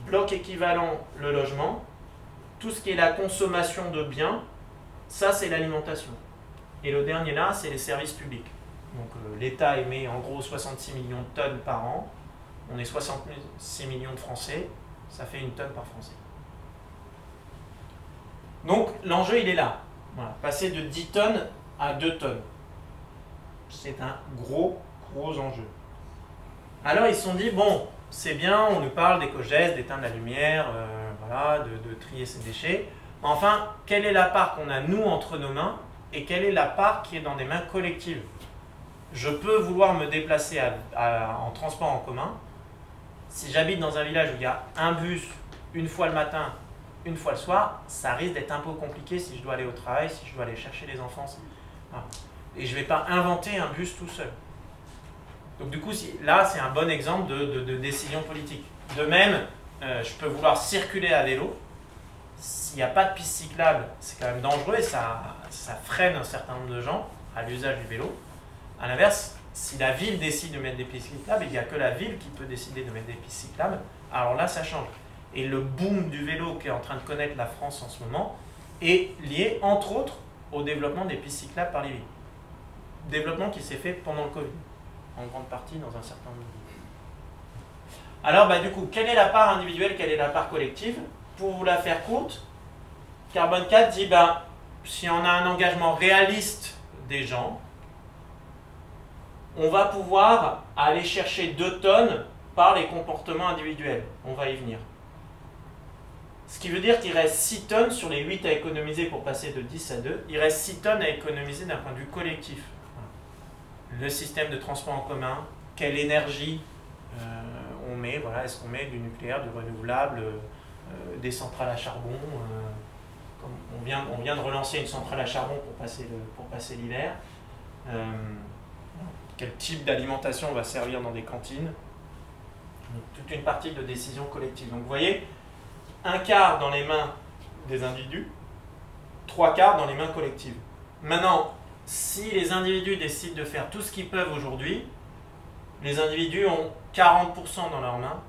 Bloc équivalent, le logement. Tout ce qui est la consommation de biens, ça c'est l'alimentation. Et le dernier là, c'est les services publics. Donc l'État émet en gros 66 millions de tonnes par an. On est 66 millions de Français. Ça fait 1 tonne par Français. Donc l'enjeu il est là. Voilà. Passer de 10 tonnes à 2 tonnes. C'est un gros enjeu. Alors ils se sont dit, bon, c'est bien, on nous parle d'éco-gestes, d'éteindre la lumière, voilà, de trier ses déchets. Enfin, quelle est la part qu'on a nous entre nos mains et quelle est la part qui est dans des mains collectives? Je peux vouloir me déplacer en transport en commun. Si j'habite dans un village où il y a un bus une fois le matin, une fois le soir, ça risque d'être un peu compliqué si je dois aller au travail, si je dois aller chercher les enfants. Voilà. Et je ne vais pas inventer un bus tout seul. Donc du coup, là, c'est un bon exemple de décision politique. De même, je peux vouloir circuler à vélo. S'il n'y a pas de piste cyclable, c'est quand même dangereux et ça freine un certain nombre de gens à l'usage du vélo. A l'inverse, si la ville décide de mettre des pistes cyclables, il n'y a que la ville qui peut décider de mettre des pistes cyclables, alors là, ça change. Et le boom du vélo qu'est en train de connaître la France en ce moment est lié, entre autres, au développement des pistes cyclables par les villes. Développement qui s'est fait pendant le Covid, en grande partie dans un certain nombre de villes. Alors, bah, du coup, quelle est la part individuelle, quelle est la part collective? Pour vous la faire courte, Carbone 4 dit, bah, si on a un engagement réaliste des gens, on va pouvoir aller chercher 2 tonnes par les comportements individuels. On va y venir. Ce qui veut dire qu'il reste 6 tonnes sur les 8 à économiser pour passer de 10 à 2. Il reste 6 tonnes à économiser d'un point de vue collectif. Le système de transport en commun, quelle énergie on met, voilà, est-ce qu'on met du nucléaire, du renouvelable, des centrales à charbon, comme on vient de relancer une centrale à charbon pour passer l'hiver. Quel type d'alimentation va servir dans des cantines? Donc, toute une partie de décision collective. Donc vous voyez, 1/4 dans les mains des individus, 3/4 dans les mains collectives. Maintenant, si les individus décident de faire tout ce qu'ils peuvent aujourd'hui, les individus ont 40% dans leurs mains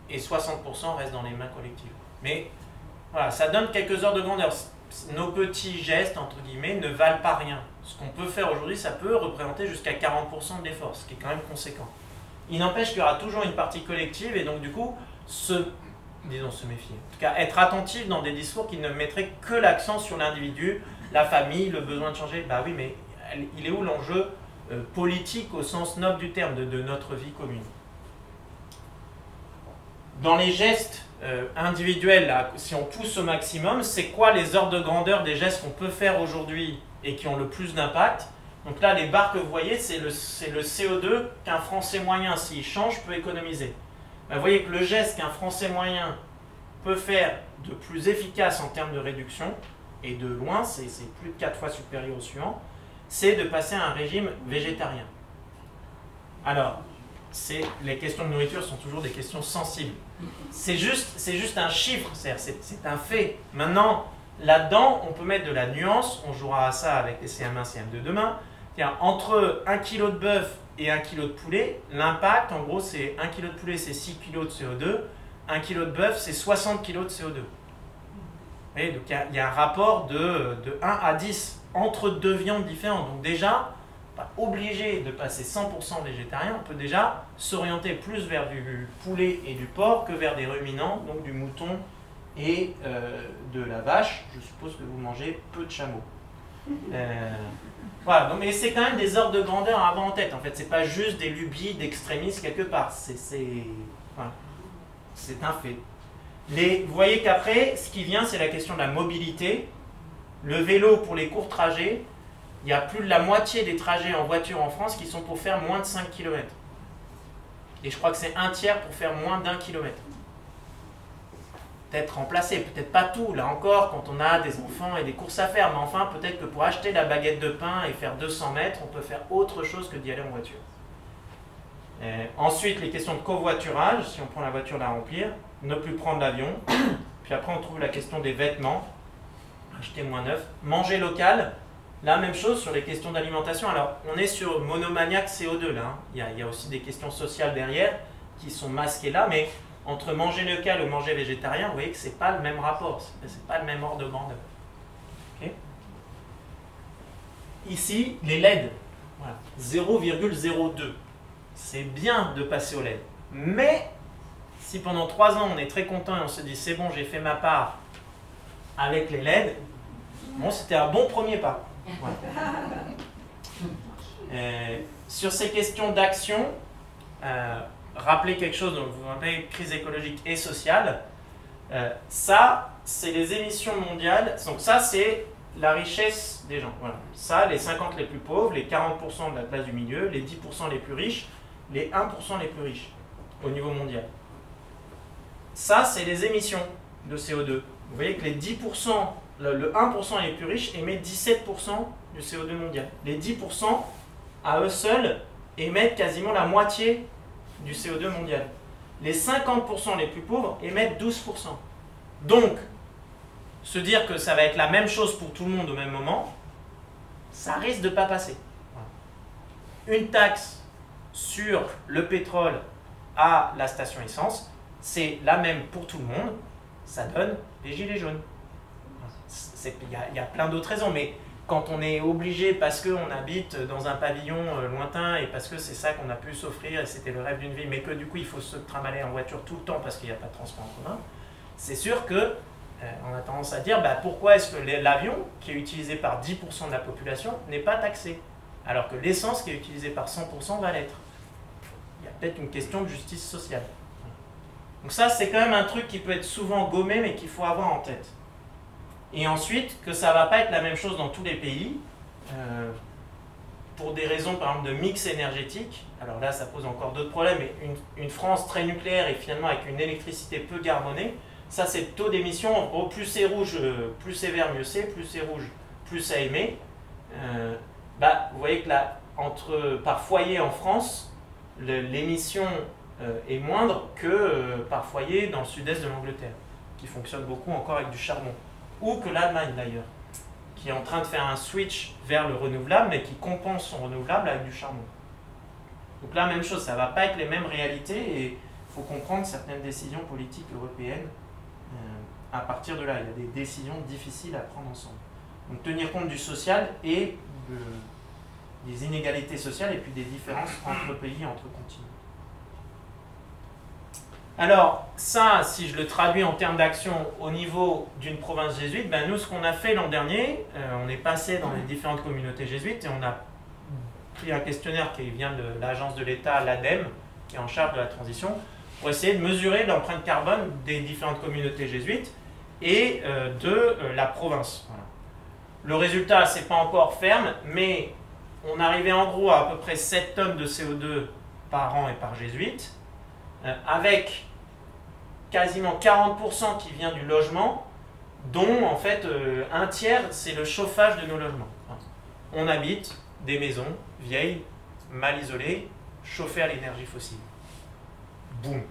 et 60% restent dans les mains collectives. Mais voilà, ça donne quelques ordres de grandeur. Nos petits gestes, entre guillemets, ne valent pas rien. Ce qu'on peut faire aujourd'hui, ça peut représenter jusqu'à 40% de l'effort, ce qui est quand même conséquent. Il n'empêche qu'il y aura toujours une partie collective et donc du coup, se méfier. En tout cas, être attentif dans des discours qui ne mettraient que l'accent sur l'individu, la famille, le besoin de changer. Bah oui, mais il est où l'enjeu politique au sens noble du terme de notre vie commune? dans les gestes individuels, là, si on pousse au maximum, c'est quoi les ordres de grandeur des gestes qu'on peut faire aujourd'hui et qui ont le plus d'impact? Donc là, les barres que vous voyez, c'est le CO2 qu'un Français moyen, s'il change, peut économiser. Ben, vous voyez que le geste qu'un Français moyen peut faire de plus efficace en termes de réduction, et de loin, c'est plus de 4 fois supérieur au suivant, c'est de passer à un régime végétarien. Alors, les questions de nourriture sont toujours des questions sensibles. C'est juste un chiffre, c'est un fait. Maintenant, là-dedans, on peut mettre de la nuance, on jouera à ça avec les CM1, CM2 demain. Entre 1 kg de bœuf et 1 kg de poulet, l'impact, en gros, c'est 1 kg de poulet, c'est 6 kg de CO2, 1 kg de bœuf, c'est 60 kg de CO2. Vous voyez, donc il y a un rapport de 1 à 10 entre deux viandes différentes. Donc déjà, pas obligé de passer 100% végétarien, on peut déjà s'orienter plus vers du poulet et du porc que vers des ruminants, donc du mouton et de la vache. Je suppose que vous mangez peu de chameaux. Voilà, donc, mais c'est quand même des ordres de grandeur à avoir en tête. En fait, c'est pas juste des lubies d'extrémistes quelque part. Voilà. C'est un fait. Vous voyez qu'après, ce qui vient, c'est la question de la mobilité. Le vélo pour les courts trajets, il y a plus de la moitié des trajets en voiture en France qui sont pour faire moins de 5 km. Et je crois que c'est un tiers pour faire moins d'1 km. Peut-être remplacer, peut-être pas tout, là encore, quand on a des enfants et des courses à faire, mais enfin, peut-être que pour acheter la baguette de pain et faire 200 mètres, on peut faire autre chose que d'y aller en voiture. Ensuite, les questions de covoiturage, si on prend la voiture à remplir, ne plus prendre l'avion. Puis après, on trouve la question des vêtements, acheter moins neuf. Manger local, la même chose sur les questions d'alimentation. Alors, on est sur monomaniaque CO2 là, hein. Il y a aussi des questions sociales derrière qui sont masquées là, mais entre manger local ou manger végétarien, vous voyez que ce n'est pas le même rapport, ce n'est pas le même ordre de grandeur. Okay. Ici, les LED, voilà, 0,02. C'est bien de passer au LED. Mais, si pendant 3 ans, on est très content et on se dit, c'est bon, j'ai fait ma part avec les LED, bon, c'était un bon premier pas. Voilà. Sur ces questions d'action, rappelez quelque chose, donc vous rappelez crise écologique et sociale. Ça, c'est les émissions mondiales. Donc ça, c'est la richesse des gens. Voilà. Ça, les 50 les plus pauvres, les 40% de la classe du milieu, les 10% les plus riches, les 1% les plus riches au niveau mondial. Ça, c'est les émissions de CO2. Vous voyez que les 10%, le 1% les plus riches émet 17% du CO2 mondial. Les 10%, à eux seuls, émettent quasiment la moitié du CO2 mondial. Les 50% les plus pauvres émettent 12%. Donc, se dire que ça va être la même chose pour tout le monde au même moment, ça risque de ne pas passer. Une taxe sur le pétrole à la station essence, c'est la même pour tout le monde, ça donne des gilets jaunes. Il y a plein d'autres raisons, mais quand on est obligé, parce qu'on habite dans un pavillon lointain et parce que c'est ça qu'on a pu s'offrir et c'était le rêve d'une vie, mais que du coup il faut se tramaler en voiture tout le temps parce qu'il n'y a pas de transport en commun, c'est sûr que on a tendance à dire pourquoi est-ce que l'avion, qui est utilisé par 10% de la population, n'est pas taxé, alors que l'essence qui est utilisée par 100% va l'être. Il y a peut-être une question de justice sociale. Donc ça, c'est quand même un truc qui peut être souvent gommé, mais qu'il faut avoir en tête. Et ensuite, que ça ne va pas être la même chose dans tous les pays, pour des raisons, par exemple, de mix énergétique. Alors là, ça pose encore d'autres problèmes, mais une France très nucléaire et finalement avec une électricité peu carbonée, ça, c'est le taux d'émission. Plus c'est rouge, plus c'est vert, mieux c'est. Plus c'est rouge, plus ça émet. Vous voyez que là, par foyer en France, l'émission est moindre que par foyer dans le sud-est de l'Angleterre, qui fonctionne beaucoup encore avec du charbon. Ou que l'Allemagne d'ailleurs, qui est en train de faire un switch vers le renouvelable, mais qui compense son renouvelable avec du charbon. Donc là, même chose, ça ne va pas être les mêmes réalités et il faut comprendre certaines décisions politiques européennes. À partir de là, il y a des décisions difficiles à prendre ensemble. Donc tenir compte du social et des inégalités sociales et puis des différences entre pays, entre continents. Alors ça, si je le traduis en termes d'action au niveau d'une province jésuite, nous ce qu'on a fait l'an dernier, on est passé dans les différentes communautés jésuites et on a pris un questionnaire qui vient de l'agence de l'État, l'ADEME, qui est en charge de la transition, pour essayer de mesurer l'empreinte carbone des différentes communautés jésuites et de la province. Voilà. Le résultat, c'est pas encore ferme, mais on arrivait en gros à peu près 7 tonnes de CO2 par an et par jésuite, avec quasiment 40% qui vient du logement, dont en fait un tiers, c'est le chauffage de nos logements. On habite des maisons vieilles, mal isolées, chauffées à l'énergie fossile. Boum.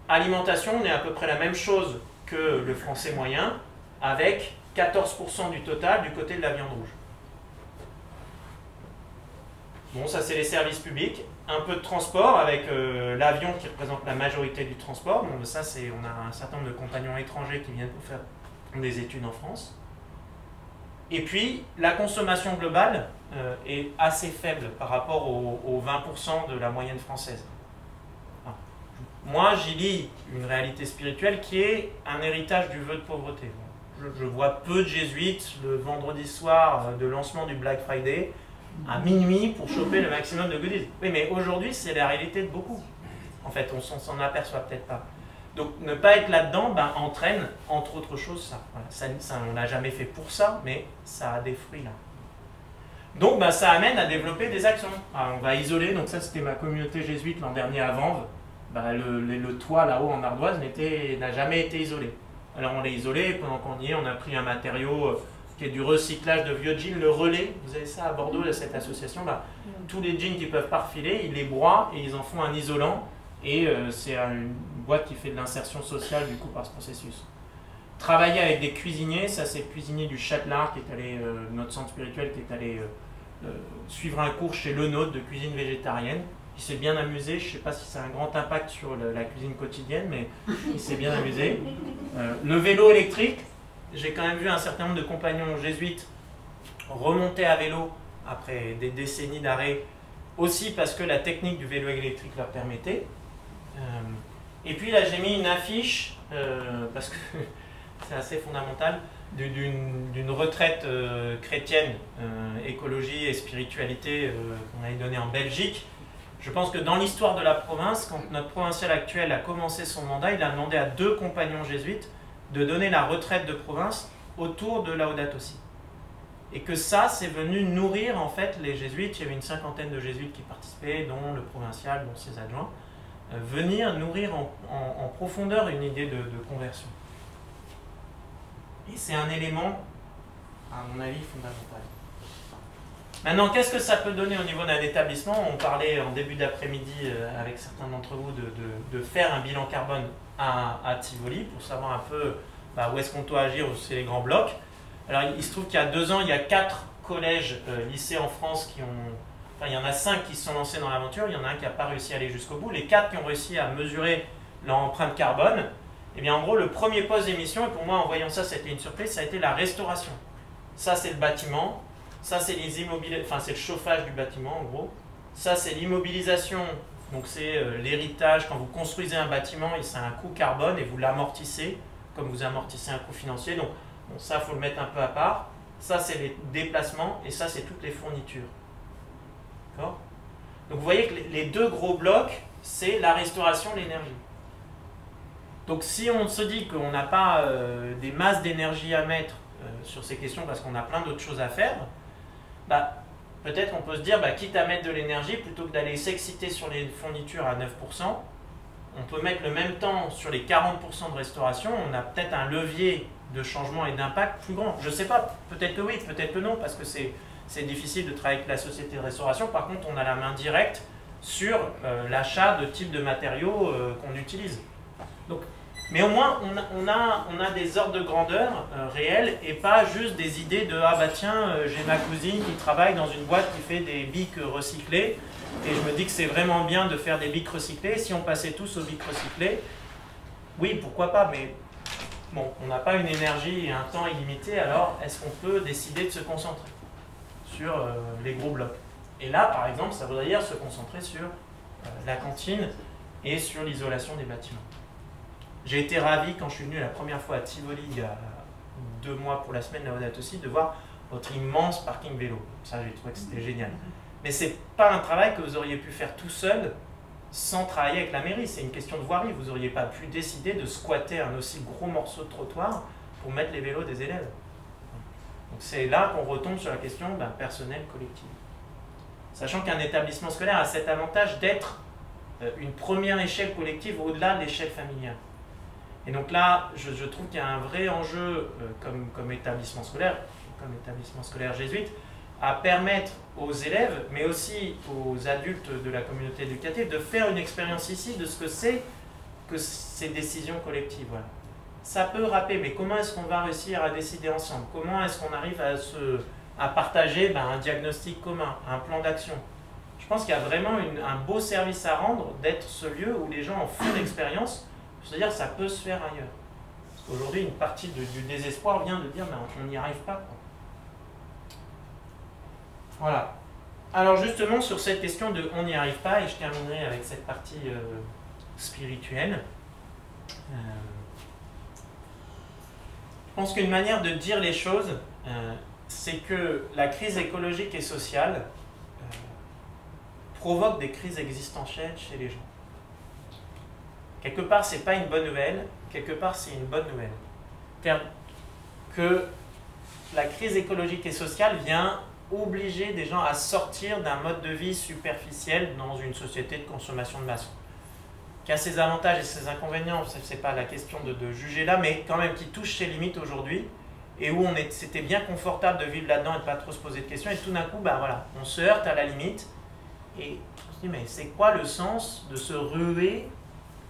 Alimentation, on est à peu près la même chose que le français moyen, avec 14% du total du côté de la viande rouge. Bon, ça c'est les services publics. Un peu de transport avec l'avion qui représente la majorité du transport. Bon, ça, on a un certain nombre de compagnons étrangers qui viennent pour faire des études en France. Et puis, la consommation globale est assez faible par rapport aux 20% de la moyenne française. Enfin, moi, j'y lis une réalité spirituelle qui est un héritage du vœu de pauvreté. Je vois peu de jésuites le vendredi soir de lancement du Black Friday à minuit pour choper le maximum de goodies. Oui, mais aujourd'hui, c'est la réalité de beaucoup. En fait, on s'en aperçoit peut-être pas. Donc, ne pas être là-dedans entraîne, entre autres choses, ça. Voilà, on n'a jamais fait pour ça, mais ça a des fruits là. Donc, ça amène à développer des actions. Alors, on va isoler, donc ça, c'était ma communauté jésuite l'an dernier à Vanves. Le toit là-haut en ardoise n'a jamais été isolé. Alors, on l'a isolé, pendant qu'on y est, on a pris un matériau qui est du recyclage de vieux jeans, le relais, vous avez ça à Bordeaux, cette association, tous les jeans qui ne peuvent pas refiler, ils les broient et ils en font un isolant, et c'est une boîte qui fait de l'insertion sociale du coup par ce processus. Travailler avec des cuisiniers, ça c'est le cuisinier du Châtelard, qui est allé, notre centre spirituel, qui est allé suivre un cours chez Le Nôtre de cuisine végétarienne. Il s'est bien amusé, je ne sais pas si ça a un grand impact sur la cuisine quotidienne, mais il s'est bien amusé. Le vélo électrique, j'ai quand même vu un certain nombre de compagnons jésuites remonter à vélo après des décennies d'arrêt, aussi parce que la technique du vélo électrique leur permettait. Et puis là, j'ai mis une affiche, parce que c'est assez fondamental, d'une retraite chrétienne, écologie et spiritualité qu'on avait donnée en Belgique. Je pense que dans l'histoire de la province, quand notre provincial actuel a commencé son mandat, il a demandé à 2 compagnons jésuites de donner la retraite de province autour de Laudato Si. Et que ça, c'est venu nourrir en fait les jésuites. Il y avait une 50aine de jésuites qui participaient, dont le provincial, dont ses adjoints, venir nourrir en profondeur une idée de conversion. Et c'est un élément, à mon avis, fondamental. Maintenant, qu'est-ce que ça peut donner au niveau d'un établissement? On parlait en début d'après-midi avec certains d'entre vous de faire un bilan carbone à Tivoli pour savoir un peu où est-ce qu'on doit agir, où c'est les grands blocs. Alors, il se trouve qu'il y a 2 ans, il y a 4 collèges, lycées en France qui ont... Enfin, il y en a 5 qui se sont lancés dans l'aventure, il y en a un qui n'a pas réussi à aller jusqu'au bout. Les 4 qui ont réussi à mesurer leur empreinte carbone, eh bien, en gros, le premier poste d'émission, et pour moi, en voyant ça, c'était une surprise, ça a été la restauration. Ça, c'est le bâtiment. Ça, c'est les immobilisations, enfin, c'est le chauffage du bâtiment, en gros. Ça, c'est l'immobilisation, donc c'est l'héritage. Quand vous construisez un bâtiment, c'est un coût carbone et vous l'amortissez, comme vous amortissez un coût financier. Donc, bon, ça, il faut le mettre un peu à part. Ça, c'est les déplacements et ça, c'est toutes les fournitures. D'accord? Donc, vous voyez que les 2 gros blocs, c'est la restauration, l'énergie. Donc, si on se dit qu'on n'a pas des masses d'énergie à mettre sur ces questions parce qu'on a plein d'autres choses à faire, peut-être on peut se dire, quitte à mettre de l'énergie, plutôt que d'aller s'exciter sur les fournitures à 9%, on peut mettre le même temps sur les 40% de restauration, on a peut-être un levier de changement et d'impact plus grand. Je ne sais pas, peut-être que oui, peut-être que non, parce que c'est difficile de travailler avec la société de restauration. Par contre, on a la main directe sur l'achat de types de matériaux qu'on utilise. Donc, mais au moins, on a des ordres de grandeur réels et pas juste des idées de « Ah bah tiens, j'ai ma cousine qui travaille dans une boîte qui fait des bics recyclés et je me dis que c'est vraiment bien de faire des bics recyclés. Si on passait tous aux bics recyclés, oui, pourquoi pas, mais bon, on n'a pas une énergie et un temps illimité, alors est-ce qu'on peut décider de se concentrer sur les gros blocs? Et là, par exemple, ça voudrait dire se concentrer sur la cantine et sur l'isolation des bâtiments. J'ai été ravi quand je suis venu la première fois à Tivoli il y a 2 mois pour la semaine Laudato Si de voir votre immense parking vélo. Ça, j'ai trouvé que c'était génial. Mais ce n'est pas un travail que vous auriez pu faire tout seul sans travailler avec la mairie. C'est une question de voirie. Vous n'auriez pas pu décider de squatter un aussi gros morceau de trottoir pour mettre les vélos des élèves. Donc c'est là qu'on retombe sur la question personnelle collective. Sachant qu'un établissement scolaire a cet avantage d'être une première échelle collective au-delà de l'échelle familiale. Et donc là, je trouve qu'il y a un vrai enjeu comme établissement scolaire jésuite, à permettre aux élèves, mais aussi aux adultes de la communauté éducative, de faire une expérience ici de ce que c'est que ces décisions collectives. Voilà. Ça peut rappeler, mais comment est-ce qu'on va réussir à décider ensemble? Comment est-ce qu'on arrive à partager un diagnostic commun, un plan d'action? Je pense qu'il y a vraiment un beau service à rendre d'être ce lieu où les gens en font l'expérience, c'est-à-dire ça peut se faire ailleurs. Parce qu'aujourd'hui, une partie du désespoir vient de dire on n'y arrive pas, quoi. Voilà. Alors justement, sur cette question de on n'y arrive pas, et je terminerai avec cette partie spirituelle, je pense qu'une manière de dire les choses, c'est que la crise écologique et sociale provoque des crises existentielles chez les gens. Quelque part, c'est pas une bonne nouvelle, quelque part, c'est une bonne nouvelle. C'est-à-dire que la crise écologique et sociale vient obliger des gens à sortir d'un mode de vie superficiel dans une société de consommation de masse. Qui a ses avantages et ses inconvénients, c'est pas la question de juger là, mais quand même qui touche ses limites aujourd'hui, et où c'était bien confortable de vivre là-dedans et de pas trop se poser de questions, et tout d'un coup, voilà, on se heurte à la limite, et on se dit, mais c'est quoi le sens de se ruer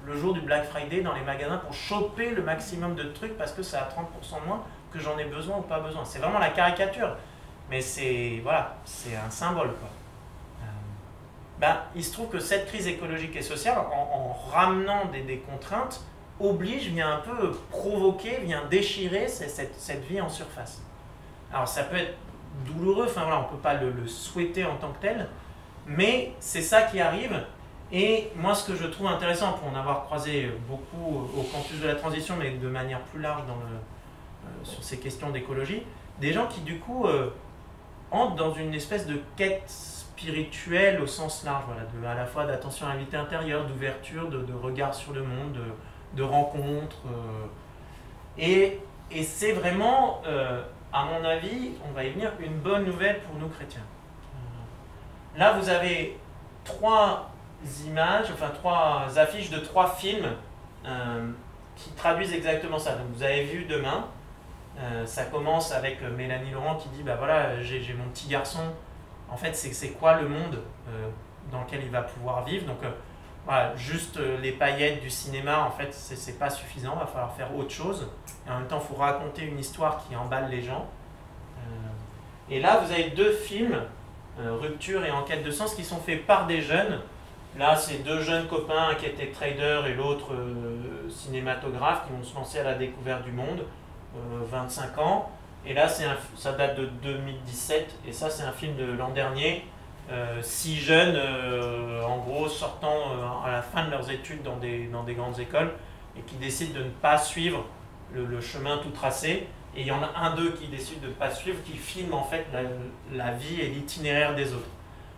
le jour du Black Friday dans les magasins pour choper le maximum de trucs parce que c'est à 30% de moins, que j'en ai besoin ou pas besoin? C'est vraiment la caricature, mais c'est voilà, c'est un symbole, quoi. Il se trouve que cette crise écologique et sociale, en ramenant des contraintes, oblige, vient un peu provoquer, vient déchirer cette vie en surface. Alors ça peut être douloureux, enfin voilà, on ne peut pas le souhaiter en tant que tel, mais c'est ça qui arrive. Et moi, ce que je trouve intéressant, pour en avoir croisé beaucoup au campus de la transition, mais de manière plus large sur ces questions d'écologie, des gens qui du coup entrent dans une espèce de quête spirituelle au sens large, voilà, à la fois d'attention à la vie intérieure, d'ouverture, de regard sur le monde, de rencontres. Et c'est vraiment, à mon avis, on va y venir, une bonne nouvelle pour nous chrétiens. Là, vous avez trois affiches de trois films qui traduisent exactement ça. Donc, vous avez vu demain, ça commence avec Mélanie Laurent qui dit voilà, j'ai mon petit garçon. En fait, c'est quoi le monde dans lequel il va pouvoir vivre? Donc, voilà, juste les paillettes du cinéma, en fait, c'est pas suffisant. Il va falloir faire autre chose. Et en même temps, il faut raconter une histoire qui emballe les gens. Et là, vous avez deux films, Rupture et Enquête de sens, qui sont faits par des jeunes. Là, c'est deux jeunes copains, un qui était trader et l'autre cinématographe, qui vont se lancer à la découverte du monde, 25 ans. Et là, ça date de 2017, et ça, c'est un film de l'an dernier. 6 jeunes, en gros, sortant à la fin de leurs études dans des grandes écoles, et qui décident de ne pas suivre le chemin tout tracé. Et il y en a un d'eux qui décide de ne pas suivre, qui filme en fait la vie et l'itinéraire des autres.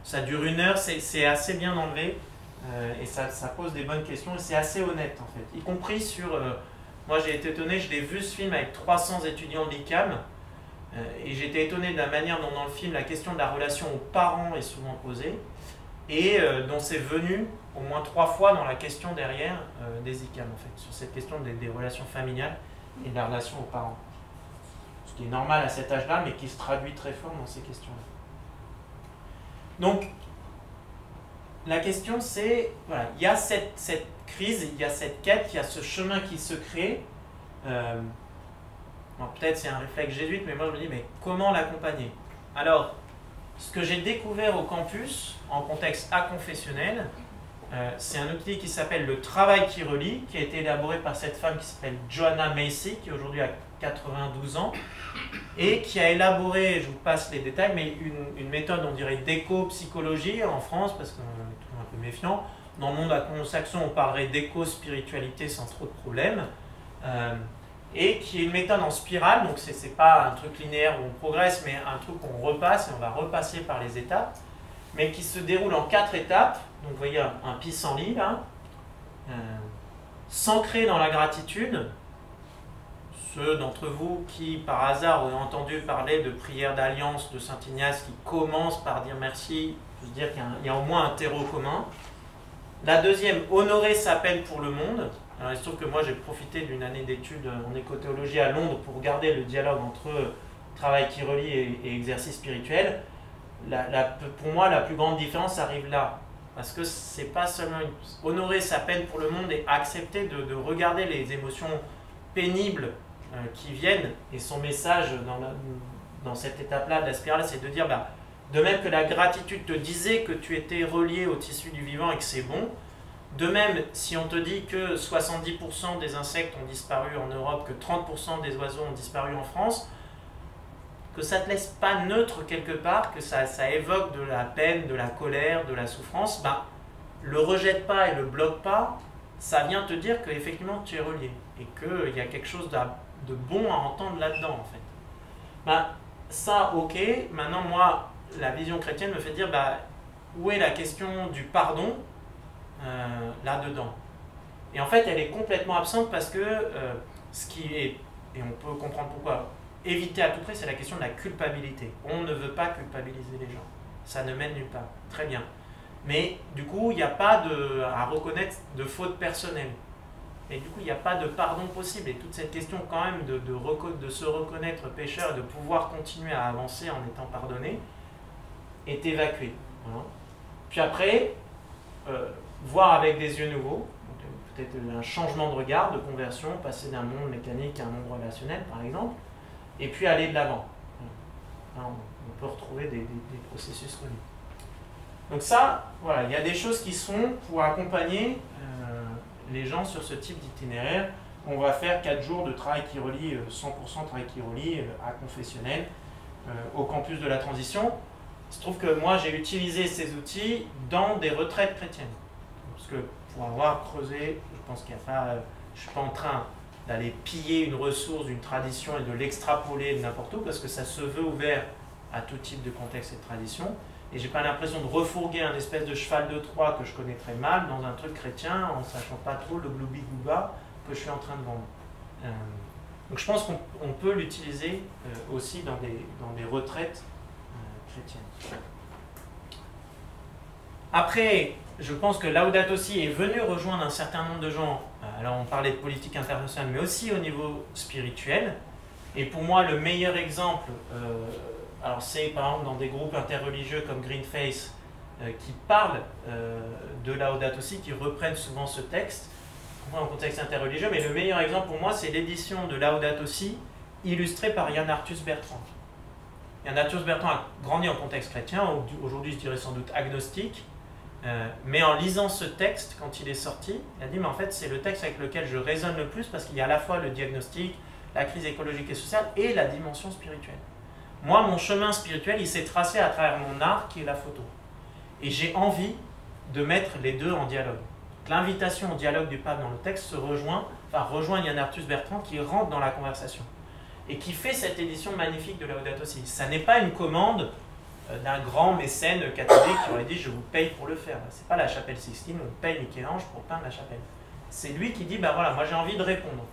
Ça dure 1 heure, c'est assez bien enlevé, et ça pose des bonnes questions, et c'est assez honnête en fait. Y compris sur... moi j'ai été étonné, je l'ai vu ce film avec 300 étudiants de l'ICAM, et j'étais étonné de la manière dont dans le film la question de la relation aux parents est souvent posée, et dont c'est venu au moins 3 fois dans la question derrière des ICAM en fait, sur cette question des relations familiales et de la relation aux parents. Ce qui est normal à cet âge-là, mais qui se traduit très fort dans ces questions-là. Donc, la question c'est, voilà, il y a cette crise, il y a cette quête, il y a ce chemin qui se crée. Peut-être c'est un réflexe jésuite, mais moi je me dis, mais comment l'accompagner? Alors, ce que j'ai découvert au campus, en contexte aconfessionnel, c'est un outil qui s'appelle le travail qui relie, qui a été élaboré par cette femme qui s'appelle Joanna Macy, qui aujourd'hui a 92 ans, et qui a élaboré, je vous passe les détails, mais une méthode, on dirait, d'éco-psychologie en France, parce qu'on est toujours un peu méfiant. Dans le monde anglo-saxon, on parlerait d'éco-spiritualité sans trop de problèmes, et qui est une méthode en spirale, donc c'est pas un truc linéaire où on progresse, mais un truc qu'on repasse, et on va repasser par les étapes. mais qui se déroule en 4 étapes. Donc vous voyez un pissenlit là. S'ancrer dans la gratitude. Ceux d'entre vous qui, par hasard, ont entendu parler de prière d'alliance de Saint Ignace qui commence par dire merci, je veux dire qu'il y a au moins un terreau commun. La deuxième, honorer sa peine pour le monde. Alors, il se trouve que moi, j'ai profité d'une année d'études en écothéologie à Londres pour regarder le dialogue entre travail qui relie et exercice spirituel. Pour moi, la plus grande différence arrive là. Parce que c'est pas seulement honorer sa peine pour le monde et accepter de regarder les émotions pénibles qui viennent. Et son message dans cette étape-là de la spirale, c'est de dire, de même que la gratitude te disait que tu étais relié au tissu du vivant et que c'est bon, de même, si on te dit que 70% des insectes ont disparu en Europe, que 30% des oiseaux ont disparu en France, que ça ne te laisse pas neutre quelque part, que ça évoque de la peine, de la colère, de la souffrance, le rejette pas et le bloque pas, ça vient te dire qu'effectivement tu es relié et qu'il y a quelque chose de bon à entendre là-dedans en fait. Ça, ok, maintenant moi, la vision chrétienne me fait dire, où est la question du pardon là-dedans? Et en fait, elle est complètement absente parce que ce qui est, et on peut comprendre pourquoi, éviter à tout prix, c'est la question de la culpabilité. On ne veut pas culpabiliser les gens. Ça ne mène nulle part. Très bien. Mais du coup, il n'y a pas à reconnaître de faute personnelle. Et du coup, il n'y a pas de pardon possible. Et toute cette question quand même de se reconnaître pécheur et de pouvoir continuer à avancer en étant pardonné est évacuée. Voilà. Puis après, voir avec des yeux nouveaux, peut-être un changement de regard, de conversion, passer d'un monde mécanique à un monde relationnel, par exemple, et puis aller de l'avant. On peut retrouver des processus reliés. Donc ça, voilà, il y a des choses qui sont pour accompagner les gens sur ce type d'itinéraire. On va faire 4 jours de travail qui relie, 100% travail qui relie à confessionnel, au campus de la transition. Il se trouve que moi, j'ai utilisé ces outils dans des retraites chrétiennes. Parce que pour avoir creusé, je pense qu'il n'y a pas... je ne suis pas en train d'aller piller une ressource d'une tradition et de l'extrapoler de n'importe où, parce que ça se veut ouvert à tout type de contexte et de tradition. Et j'ai pas l'impression de refourguer un espèce de cheval de Troie que je connais très mal dans un truc chrétien en sachant pas trop le gloubi-glouba que je suis en train de vendre. Donc je pense qu'on peut l'utiliser aussi dans des retraites chrétiennes. Après, je pense que Laudato Si est venu rejoindre un certain nombre de gens. Alors on parlait de politique internationale, mais aussi au niveau spirituel. Et pour moi, le meilleur exemple, alors c'est par exemple dans des groupes interreligieux comme Greenface, qui parlent de Laudato Si, qui reprennent souvent ce texte, dans un contexte interreligieux. Mais le meilleur exemple pour moi, c'est l'édition de Laudato Si, illustrée par Yann Arthus Bertrand. Yann Arthus Bertrand a grandi en contexte chrétien, aujourd'hui je dirais sans doute agnostique, mais en lisant ce texte, quand il est sorti, il a dit, mais en fait c'est le texte avec lequel je résonne le plus, parce qu'il y a à la fois le diagnostic, la crise écologique et sociale, et la dimension spirituelle. Moi, mon chemin spirituel, il s'est tracé à travers mon art, qui est la photo. Et j'ai envie de mettre les deux en dialogue. L'invitation au dialogue du pape dans le texte rejoint Yann Arthus Bertrand, qui rentre dans la conversation, et qui fait cette édition magnifique de Laudato Si. Ça n'est pas une commande d'un grand mécène catholique qui aurait dit « je vous paye pour le faire ». C'est pas la chapelle Sixtine, on paye Michel-Ange pour peindre la chapelle. C'est lui qui dit « voilà, moi j'ai envie de répondre ».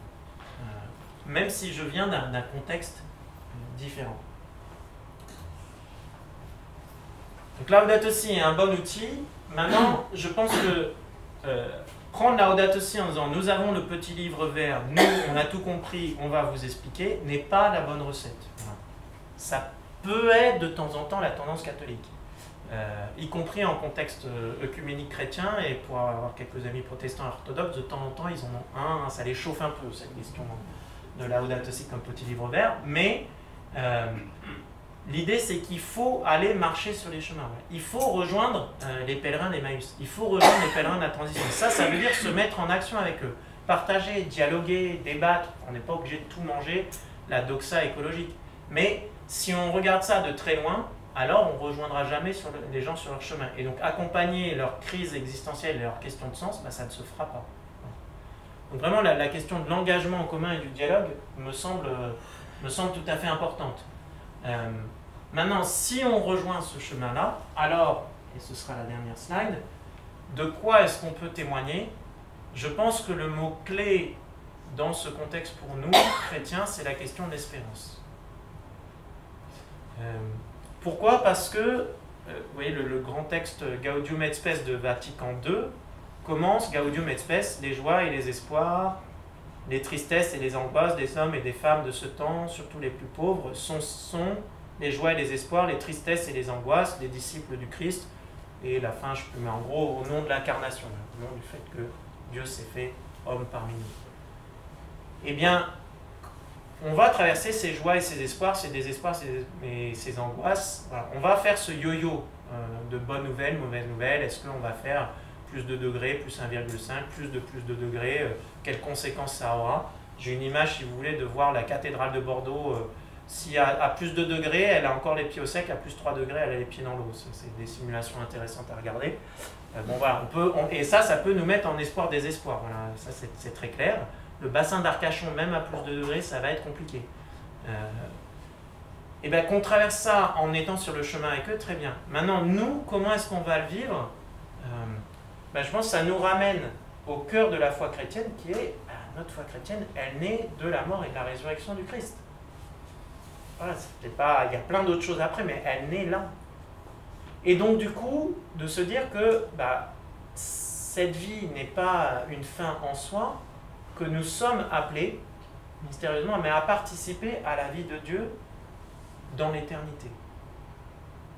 Même si je viens d'un contexte différent. Donc Laudato Si est un bon outil. Maintenant, je pense que prendre Laudato Si en disant « nous avons le petit livre vert, nous, on a tout compris, on va vous expliquer » n'est pas la bonne recette. Ça peut être de temps en temps la tendance catholique, y compris en contexte œcuménique chrétien, et pour avoir quelques amis protestants orthodoxes, de temps en temps, ils en ont un, ça les chauffe un peu, cette question de Laudato Si comme petit livre vert, mais l'idée c'est qu'il faut aller marcher sur les chemins. Il faut rejoindre les pèlerins d'Emmaüs, il faut rejoindre les pèlerins de la transition. Ça veut dire se mettre en action avec eux, partager, dialoguer, débattre. On n'est pas obligé de tout manger, la doxa écologique. Mais si on regarde ça de très loin, alors on ne rejoindra jamais les gens sur leur chemin. Et donc accompagner leur crise existentielle et leur question de sens, ça ne se fera pas. Donc vraiment la question de l'engagement en commun et du dialogue me semble tout à fait importante. Maintenant, si on rejoint ce chemin-là, alors et ce sera la dernière slide. De quoi est-ce qu'on peut témoigner? Je pense que le mot-clé dans ce contexte pour nous, chrétiens, c'est la question de l'espérance. Pourquoi? Parce que, vous voyez, le grand texte Gaudium et Spes de Vatican II commence Gaudium et Spes, les joies et les espoirs, les tristesses et les angoisses des hommes et des femmes de ce temps, surtout les plus pauvres, sont les joies et les espoirs, les tristesses et les angoisses des disciples du Christ. Et la fin, je peux mettre en gros au nom de l'incarnation, au nom du fait que Dieu s'est fait homme parmi nous. Eh bien, on va traverser ces joies et ces espoirs, ces désespoirs et ces angoisses. Voilà. On va faire ce yo-yo de bonnes nouvelles, mauvaises nouvelles. Est-ce qu'on va faire plus de degrés, plus 1,5, plus de degrés, quelles conséquences ça aura? J'ai une image, si vous voulez, de voir la cathédrale de Bordeaux. Si à plus de degrés, elle a encore les pieds au sec, à plus 3 degrés, elle a les pieds dans l'eau. C'est des simulations intéressantes à regarder. Bon voilà, et ça peut nous mettre en espoir, désespoir. Voilà, ça c'est très clair. Le bassin d'Arcachon, même à plus de degrés, ça va être compliqué. Et bien qu'on traverse ça en étant sur le chemin avec eux, très bien. Maintenant, nous, comment est-ce qu'on va le vivre? Je pense que ça nous ramène au cœur de la foi chrétienne, qui est, notre foi chrétienne, elle naît de la mort et de la résurrection du Christ. Voilà, il y a plein d'autres choses après, mais elle naît là. Et donc du coup, de se dire que cette vie n'est pas une fin en soi, que nous sommes appelés, mystérieusement, mais à participer à la vie de Dieu dans l'éternité.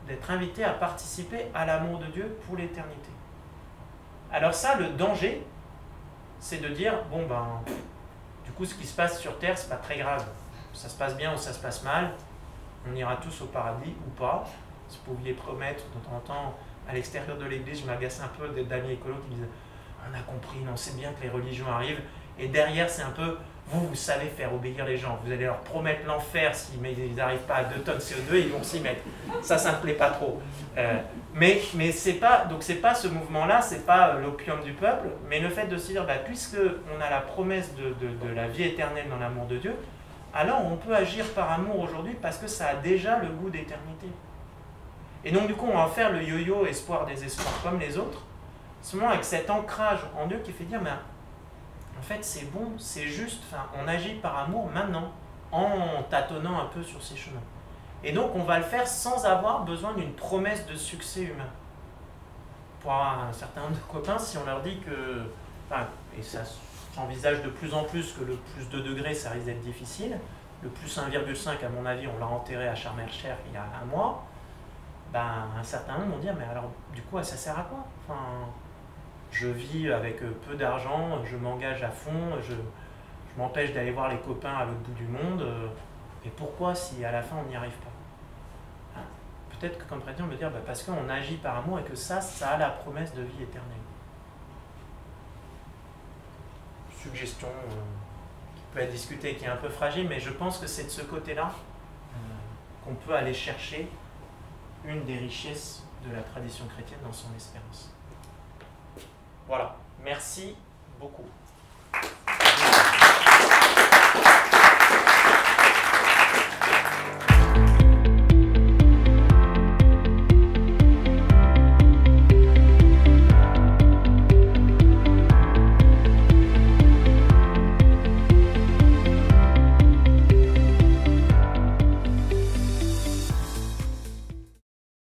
D'être invités à participer à l'amour de Dieu pour l'éternité. Alors ça, le danger, c'est de dire, du coup, ce qui se passe sur Terre, c'est pas très grave. Ça se passe bien ou ça se passe mal, on ira tous au paradis ou pas. Si vous pouviez promettre de temps en temps, à l'extérieur de l'église, je m'agace un peu d'amis écolos qui disent « On a compris, on sait bien que les religions arrivent. » Et derrière, c'est un peu « Vous savez faire obéir les gens. Vous allez leur promettre l'enfer, mais ils n'arrivent pas à 2 tonnes CO2, ils vont s'y mettre. » Ça ne me plaît pas trop. Mais c'est pas ce mouvement-là, c'est pas l'opium du peuple, mais le fait de se dire puisque on a la promesse de la vie éternelle dans l'amour de Dieu, alors on peut agir par amour aujourd'hui parce que ça a déjà le goût d'éternité. Et donc du coup, on va faire le yo-yo espoir des espoirs comme les autres, seulement avec cet ancrage en Dieu qui fait dire, en fait c'est bon, c'est juste, on agit par amour maintenant, en tâtonnant un peu sur ces chemins. Et donc on va le faire sans avoir besoin d'une promesse de succès humain. Pour un certain nombre de copains, si on leur dit que, et ça j'envisage de plus en plus que le plus de degrés, ça risque d'être difficile. Le plus 1,5, à mon avis, on l'a enterré à Sharm el-Sheikh il y a un mois. Un certain nombre vont dire, mais alors, du coup, ça sert à quoi? Je vis avec peu d'argent, je m'engage à fond, je m'empêche d'aller voir les copains à l'autre bout du monde. Et pourquoi, si à la fin, on n'y arrive pas? Peut-être que comme chrétien, on peut dire, parce qu'on agit par amour et que ça a la promesse de vie éternelle. Suggestion qui peut être discutée, qui est un peu fragile, mais je pense que c'est de ce côté-là qu'on peut aller chercher une des richesses de la tradition chrétienne dans son espérance. Voilà, merci beaucoup.